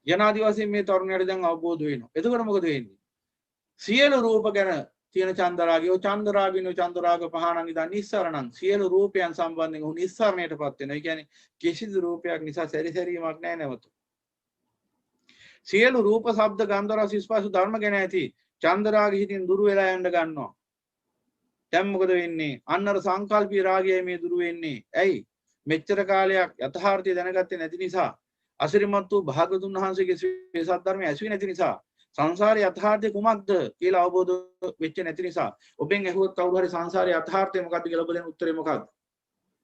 යනාදි වශයෙන් මේ තරුණයාට දැන් අවබෝධ වෙනවා. එතකොට මොකද වෙන්නේ? සියලු රූප ගැන තියෙන චන්දරාගය, චන්දරාගිනෝ චන්දරාග පහණන් ඉදන් නිස්සරණං සියලු රූපයන් සම්බන්ධයෙන් උ නිස්සරණයටපත් වෙනවා. ඒ කියන්නේ කිසිදු රූපයක් නිසා සැරිසැරීමක් නැහැ නැවත. සියලු රූප, ශබ්ද, ගන්ධ, රස, ස්පර්ශ ධර්ම ගැන ඇති චන්දරාගය හිතින් දුරු වෙලා යන්න ගන්නවා. දැන් මොකද වෙන්නේ? අන්නර සංකල්පී රාගයයි මේ දුරු වෙන්නේ. ඇයි? මෙච්චර කාලයක් යථාර්ථය දැනගත්තේ නැති නිසා, අසිරිමත් වූ භාගතුන් වහන්සේගේ ශ්‍රේෂ්ඨ ධර්මය ඇසුවේ නැති නිසා, සංසාරයේ යථාර්ථය කුමක්ද කියලා අවබෝධ වෙච්ච නැති නිසා, ඔබෙන් ඇහුවොත් කවුරු හරි සංසාරයේ යථාර්ථය මොකක්ද කියලා ඔබ දෙන උත්තරේ මොකක්ද?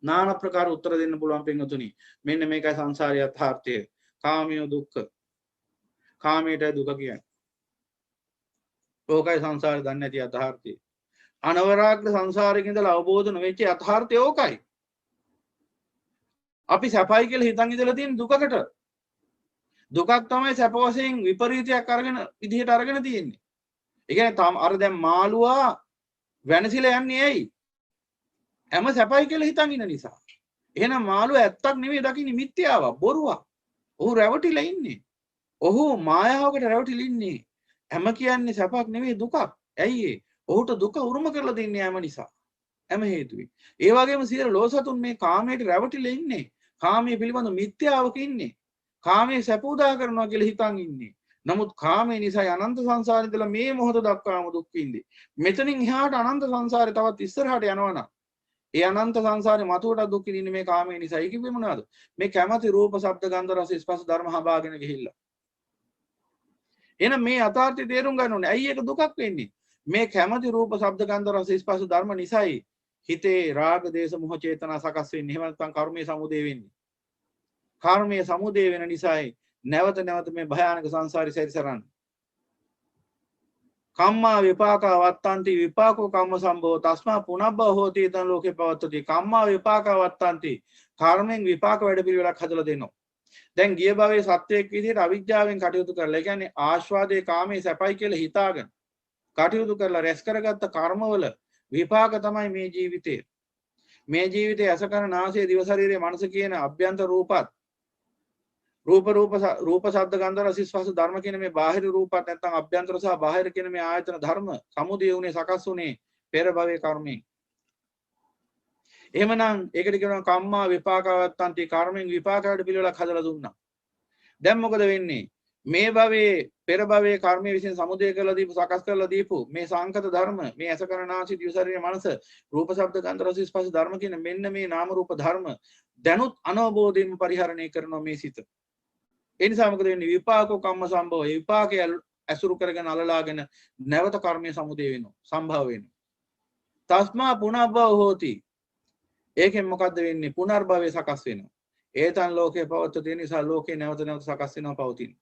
নানা ප්‍රකාර උත්තර දෙන්න පුළුවන් පින්වතුනි. මෙන්න මේකයි සංසාරයේ යථාර්ථය. කාමිය දුක්ඛ. කාමයට දුක කියන්නේ. ඕකයි සංසාරේ දන්නේ නැති යථාර්ථය. අනවරාග්‍ර සංසාරයේ ඉඳලා අවබෝධ නොවෙච්ච යථාර්ථය ඕකයි. අපි සැපයි කියලා හිතන් ඉඳලා තියෙන දුකකට. දුකක් තමයි සැප වශයෙන් විපරීතයක් අරගෙන විදිහට අරගෙන තියෙන්නේ. ඒ කියන්නේ අර දැන් මාළුවා වෙනසිලා යන්නේ ඇයි? හැම සැපයි කියලා හිතන් ඉන්න නිසා. එහෙනම් මාළුවා ඇත්තක් නෙවෙයි දකින්නේ මිත්‍යාවක්, බොරුවක්. ඔහු රැවටිලා ඉන්නේ. ඔහු මායාවකට රැවටිලා ඉන්නේ. හැම කියන්නේ සැපක් නෙවෙයි දුකක්. ඇයි ඒ? ඔහුට දුක උරුම කරලා දෙන්නේ හැම නිසා. හැම හේතුවෙන්. ඒ වගේම සියලු ලෝසතුන් මේ කාමයට රැවටිලා ඉන්නේ. කාමයේ පිළිබඳ මිත්‍යාවක ඉන්නේ. කාමයේ සැප උදා කරනවා කියලා හිතන් ඉන්නේ. නමුත් කාමයේ නිසා අනන්ත සංසාරේ ඉඳලා මේ මොහොත දක්වාම දුක් විඳින්නේ. මෙතනින් එහාට අනන්ත සංසාරේ තවත් ඉස්සරහට යනවනම් ඒ අනන්ත සංසාරේ මතුවට දුක් විඳින්නේ මේ කාමයේ නිසා. ඒක කිව්වේ මොනවද? මේ කැමැති රූප, ශබ්ද, ගන්ධ, රස, ස්පර්ශ ධර්ම හඹාගෙන ගිහිල්ලා. එහෙනම් මේ යථාර්ථය තේරුම් ගන්න ඕනේ. ඇයි ඒක දුකක් වෙන්නේ? මේ කැමැති රූප, ශබ්ද, ගන්ධ, රස, ස්පර්ශ ධර්ම නිසායි හිතේ රාග, දේශ, මොහ චේතනා සකස් වෙන්නේ. එහෙම නැත්නම් කර්මයේ සමුදේ වෙන්නේ. කර්මයේ සමුදේ වෙන නිසායි නැවත නැවත මේ භයානක සංසාරي සැරිසරන්නේ. කම්මා විපාකා වත්තන්ති විපාකෝ කම්ම සම්භව තස්මා පුනබ්බව හෝති තන ලෝකේ පවත්තති. කම්මා විපාකා වත්තන්ති කර්මෙන් විපාක වැඩ පිළිවෙලක් හදලා දෙනවා. දැන් ගිය භවයේ සත්‍යයක් විදිහට අවිජ්ජාවෙන් කටයුතු කරලා, ඒ කියන්නේ ආස්වාදයේ කාමයේ සැපයි කියලා හිතාගෙන කටයුතු කරලා රැස් කරගත්ත කර්මවල විපාක තමයි මේ ජීවිතය. මේ ජීවිතයේ අස කන නාසය දිව ශරීරයේ මනස කියන අභ්‍යන්තර රූපත්, රූප ශබ්ද ගන්ධ රස ස්පර්ශ ධර්ම කියන මේ බාහිර රූපත් නැත්නම් අභ්‍යන්තර සහ බාහිර කියන මේ ආයතන ධර්ම සමුදය වුණේ සකස් වුණේ පෙර භවයේ කර්මයෙන්. එහෙමනම් ඒකට කියනවා කම්මා විපාකවත්තන්ති කර්මෙන් විපාකවලට පිළිවෙලක් හදලා දුන්නා. දැන් මොකද වෙන්නේ? මේ භවයේ පෙර භවයේ කර්මයේ විසින් සමුදය කරලා දීපු සකස් කරලා දීපු මේ සංකත ධර්ම, මේ අස කන නාසය දිව ශරීරයේ මනස, රූප ශබ්ද ගන්ධ රස ස්පර්ශ ධර්ම කියන මෙන්න මේ නාම රූප ධර්ම දැනුත් අනවබෝධයෙන් පරිහරණය කරනවා මේ සිත. ඒ නිසා මොකද වෙන්නේ? විපාකෝ කම්ම සම්භව. ඒ විපාකය ඇසුරු කරගෙන අලලාගෙන නැවත කර්මයේ සමුදේ වෙනවා, සම්භව වෙනවා. තස්මා පුනබ්බව හෝති. ඒකෙන් මොකද්ද වෙන්නේ? පුනර්භවය සකස් වෙනවා. ඒතන් ලෝකේ පවත්ත තියෙන නිසා ලෝකේ නැවත නැවත සකස් වෙනවා, පවතින.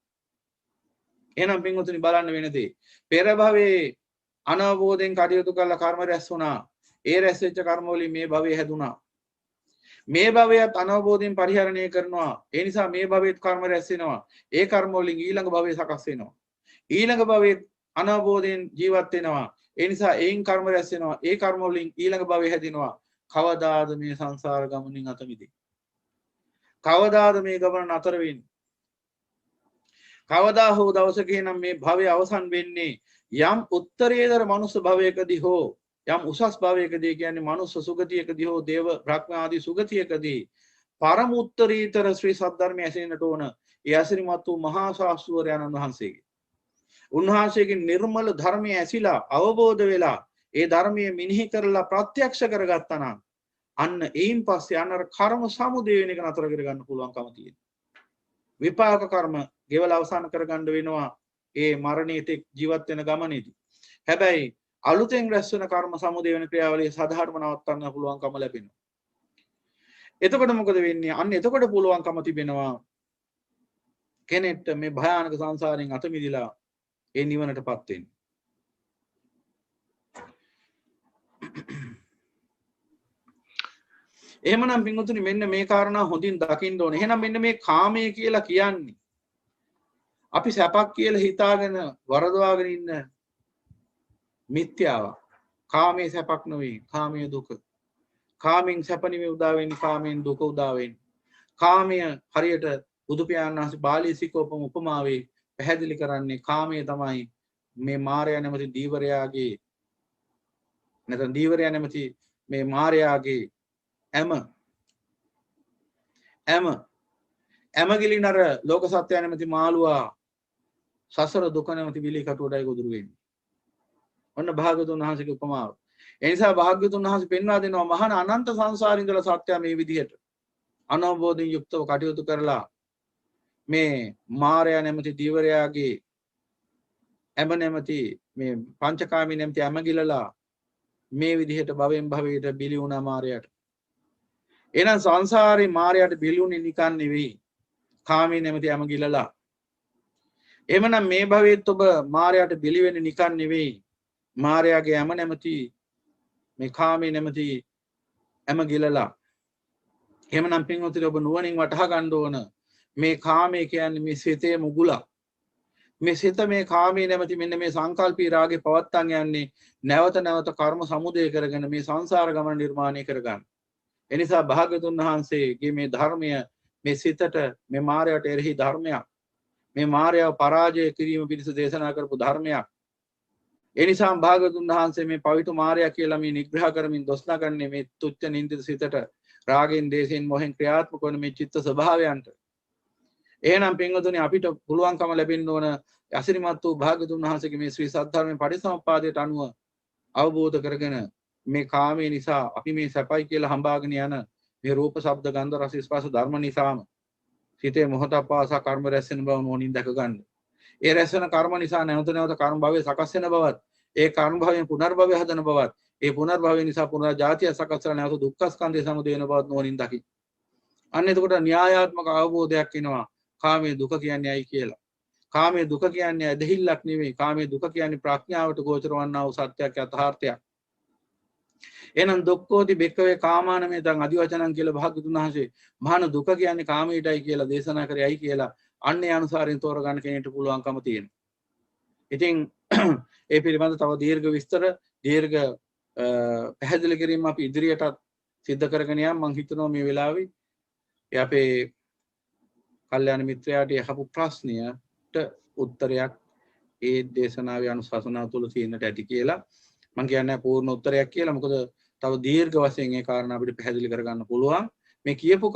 එහෙනම් පින්වතුනි බලන්න වෙන දේ. පෙර භවයේ අනවබෝධයෙන් කටයුතු කරලා කර්ම රැස් වුණා. ඒ රැස් වෙච්ච කර්ම වලින් මේ භවයේ හැදුනා. මේ භවයත් අනවබෝධයෙන් පරිහරණය කරනවා. ඒ නිසා මේ භවයේත් කර්ම රැස් වෙනවා. ඒ කර්ම වලින් ඊළඟ භවයේ සකස් වෙනවා. ඊළඟ භවයේ අනවබෝධයෙන් ජීවත් වෙනවා. ඒ නිසා ඒන් කර්ම රැස් වෙනවා. ඒ කර්ම වලින් ඊළඟ භවයේ හැදිනවා. කවදාද මේ සංසාර ගමනින් අත මිදෙන්නේ? කවදාද මේ ගමන නතර වෙන්නේ? කවදා හෝ දවසක නම් මේ භවය අවසන් වෙන්නේ යම් උත්තරීතර මනුස්ස භවයකදී හෝ යම් උසස් භවයකදී කියන්නේ මනුස්ස සුගතියකදී හෝ දේව බ්‍රහ්ම ආදී සුගතියකදී පරම උත්තරීතර ශ්‍රී සද්ධර්මය ඇසෙන්නට ඕන. ඒ අසිරිමත් වූ මහා ශාස්ත්‍රවරයන් වහන්සේගේ උන්වහන්සේගේ නිර්මල ධර්මය ඇසිලා අවබෝධ වෙලා ඒ ධර්මයේ මිනිහි කරලා ප්‍රත්‍යක්ෂ කරගත්තා නම් අන්න ඒයින් පස්සේ අන්නර කර්ම සමුදය වෙන එක නතර කරගන්න පුළුවන්කම තියෙනවා. විපාක කර්ම ගෙවල අවසන් කරගන්න වෙනවා ඒ මරණයට ජීවත් වෙන ගමනේදී. හැබැයි අලුතෙන් රැස් වෙන කර්ම සමුදය වෙන ක්‍රියාවලිය සාධාරණව නවත්තන්න පුළුවන්කම ලැබෙනවා. එතකොට මොකද වෙන්නේ? අන්න එතකොට පුළුවන්කම තිබෙනවා කෙනෙක්ට මේ භයානක සංසාරයෙන් අත මිදලා ඒ නිවනටපත් වෙන්න. එහෙමනම් පින්වතුනි මෙන්න මේ කාරණා හොඳින් දකින්න ඕනේ. එහෙනම් මෙන්න මේ කාමය කියලා කියන්නේ අපි සැපක් කියලා හිතාගෙන වරදවාගෙන ඉන්න මිත්‍යාවක්. කාමයේ සැපක් නෙවෙයි, කාමයේ දුක. කාමෙන් සැප නෙවෙයි උදා වෙන්නේ, කාමෙන් දුක උදා වෙන්නේ. කාමය හරියට බුදු පියාණන් වහන්සේ බාලී සිකෝපම උපමාවේ පැහැදිලි කරන්නේ කාමය තමයි මේ මායя නැමැති දීවරයාගේ නැත්නම් දීවරයා නැමැති මේ මායයාගේ ඇමගිලිනර ලෝක සත්‍යය නැමැති මාළුවා සසර දුක නැමැති විලි කටුවටයි ගොදුරු වෙන්නේ. ඔන්න භාග්‍යවතුන් වහන්සේගේ උපමාව. ඒ නිසා භාග්‍යවතුන් වහන්සේ පෙන්වා දෙනවා මහාන අනන්ත සංසාරින් ඉඳලා සත්‍යය මේ විදිහට අනවබෝධයෙන් යුක්තව කටයුතු කරලා මේ මායя නැමැති දීවරයාගේ නැමැති මේ පංචකාමී නැමැති ඇමගිලලා මේ විදිහට භවෙන් භවයට බිලි වුණා මායයට. එහෙනම් සංසාරේ මායයට බිලි වුණේ නිකන් නෙවෙයි. කාමී නැමැති ඇමගිලලා. එhmenan මේ භවයේත් ඔබ මායයට බිලි වෙන්නේ නිකන් නෙවෙයි. මායයාගේ ඇම නැමැති මේ කාමී නැමැති ඇමගිලලා. එහෙමනම් පින්වතුනි ඔබ නුවණින් වටහා ගන්න ඕන මේ කාමයේ කියන්නේ මේ සිතේ මුගුලක්. මේ සිත මේ කාමයේ නැමැති මෙන්න මේ සංකල්පී රාගේ පවත්තන් යන්නේ නැවත නැවත කර්ම සමුදය කරගෙන මේ සංසාර ගමන නිර්මාණය කරගන්න. ඒ නිසා භාග්‍යවතුන් වහන්සේගේ මේ ධර්මය මේ සිතට මේ මායයට එරෙහි ධර්මයක්. මේ මායව පරාජය කිරීම පිණිස දේශනා කරපු ධර්මයක්. ඒ නිසා භාග්‍යවතුන් වහන්සේ මේ පවිතු මායя කියලා මේ නිග්‍රහ කරමින් දොස් නගන්නේ මේ තුච්ච නින්දිත සිතට රාගෙන් දේශෙන් මොහෙන් ක්‍රියාත්මක වන මේ චිත්ත ස්වභාවයන්ට. එහෙනම් පින්වතුනි අපිට පුළුවන්කම ලැබෙන්න ඕන අසිරිමත් වූ භාග්‍යවතුන් වහන්සේගේ මේ ශ්‍රී සද්ධර්මයේ පටිසමුප්පාදයට අනුව අවබෝධ කරගෙන මේ කාමයේ නිසා අපි මේ සැපයි කියලා හඹාගෙන යන මේ රූප ශබ්ද ගන්ධ රස ස්පර්ශ ධර්ම නිසාම සිතේ මොහොතක් පාසා කර්ම රැස් වෙන බව මොනින් දැක ගන්න. ඒ රැස් වෙන කර්ම නිසා නැවත නැවත කර්ම භවයේ සකස් වෙන බවත්, ඒ කර්ම භවයෙන් පුනර්භවය හදන බවත්, ඒ පුනර්භවය නිසා පුනර්ජාතිය සකස් කරන නැවත දුක්ඛ ස්කන්ධය සමුදය වෙන බවත් මොනින් දකි. අන්න එතකොට න්‍යායාත්මක අවබෝධයක් එනවා කාමයේ දුක කියන්නේ ඇයි කියලා. කාමයේ දුක කියන්නේ ඇදහිල්ලක් නෙවෙයි. කාමයේ දුක කියන්නේ ප්‍රඥාවට ගෝචර වන්නා වූ සත්‍යයක් යථාර්ථයක්. එහෙනම් දුක්ඛෝති බික්කවේ කාමානමේ තං අදිවචනං කියලා භාග්‍යවතුන් වහන්සේ මහාන දුක කියන්නේ කාමයටයි කියලා දේශනා කරේයි කියලා අන්නේ අනුසාරයෙන් තෝරගන්න කෙනෙක්ට පුළුවන්කම තියෙනවා. ඉතින් ඒ පිළිබඳව තව දීර්ඝ විස්තර දීර්ඝ පැහැදිලි කිරීම අපි ඉදිරියටත් සිද්ධ කරගෙන යන්න මම හිතනවා මේ වෙලාවේ අපේ කල්යාණ මිත්‍රයාට අහපු ප්‍රශ්නයට උත්තරයක් ඒ දේශනාවේ අනුශාසනාව තුළ තියෙන්නට ඇති කියලා මම කියන්නේ පූර්ණ උත්තරයක් කියලා. මොකද තව දීර්ඝ වශයෙන් ඒ කාරණා අපිට පැහැදිලි කරගන්න පුළුවන්. මේ කියපු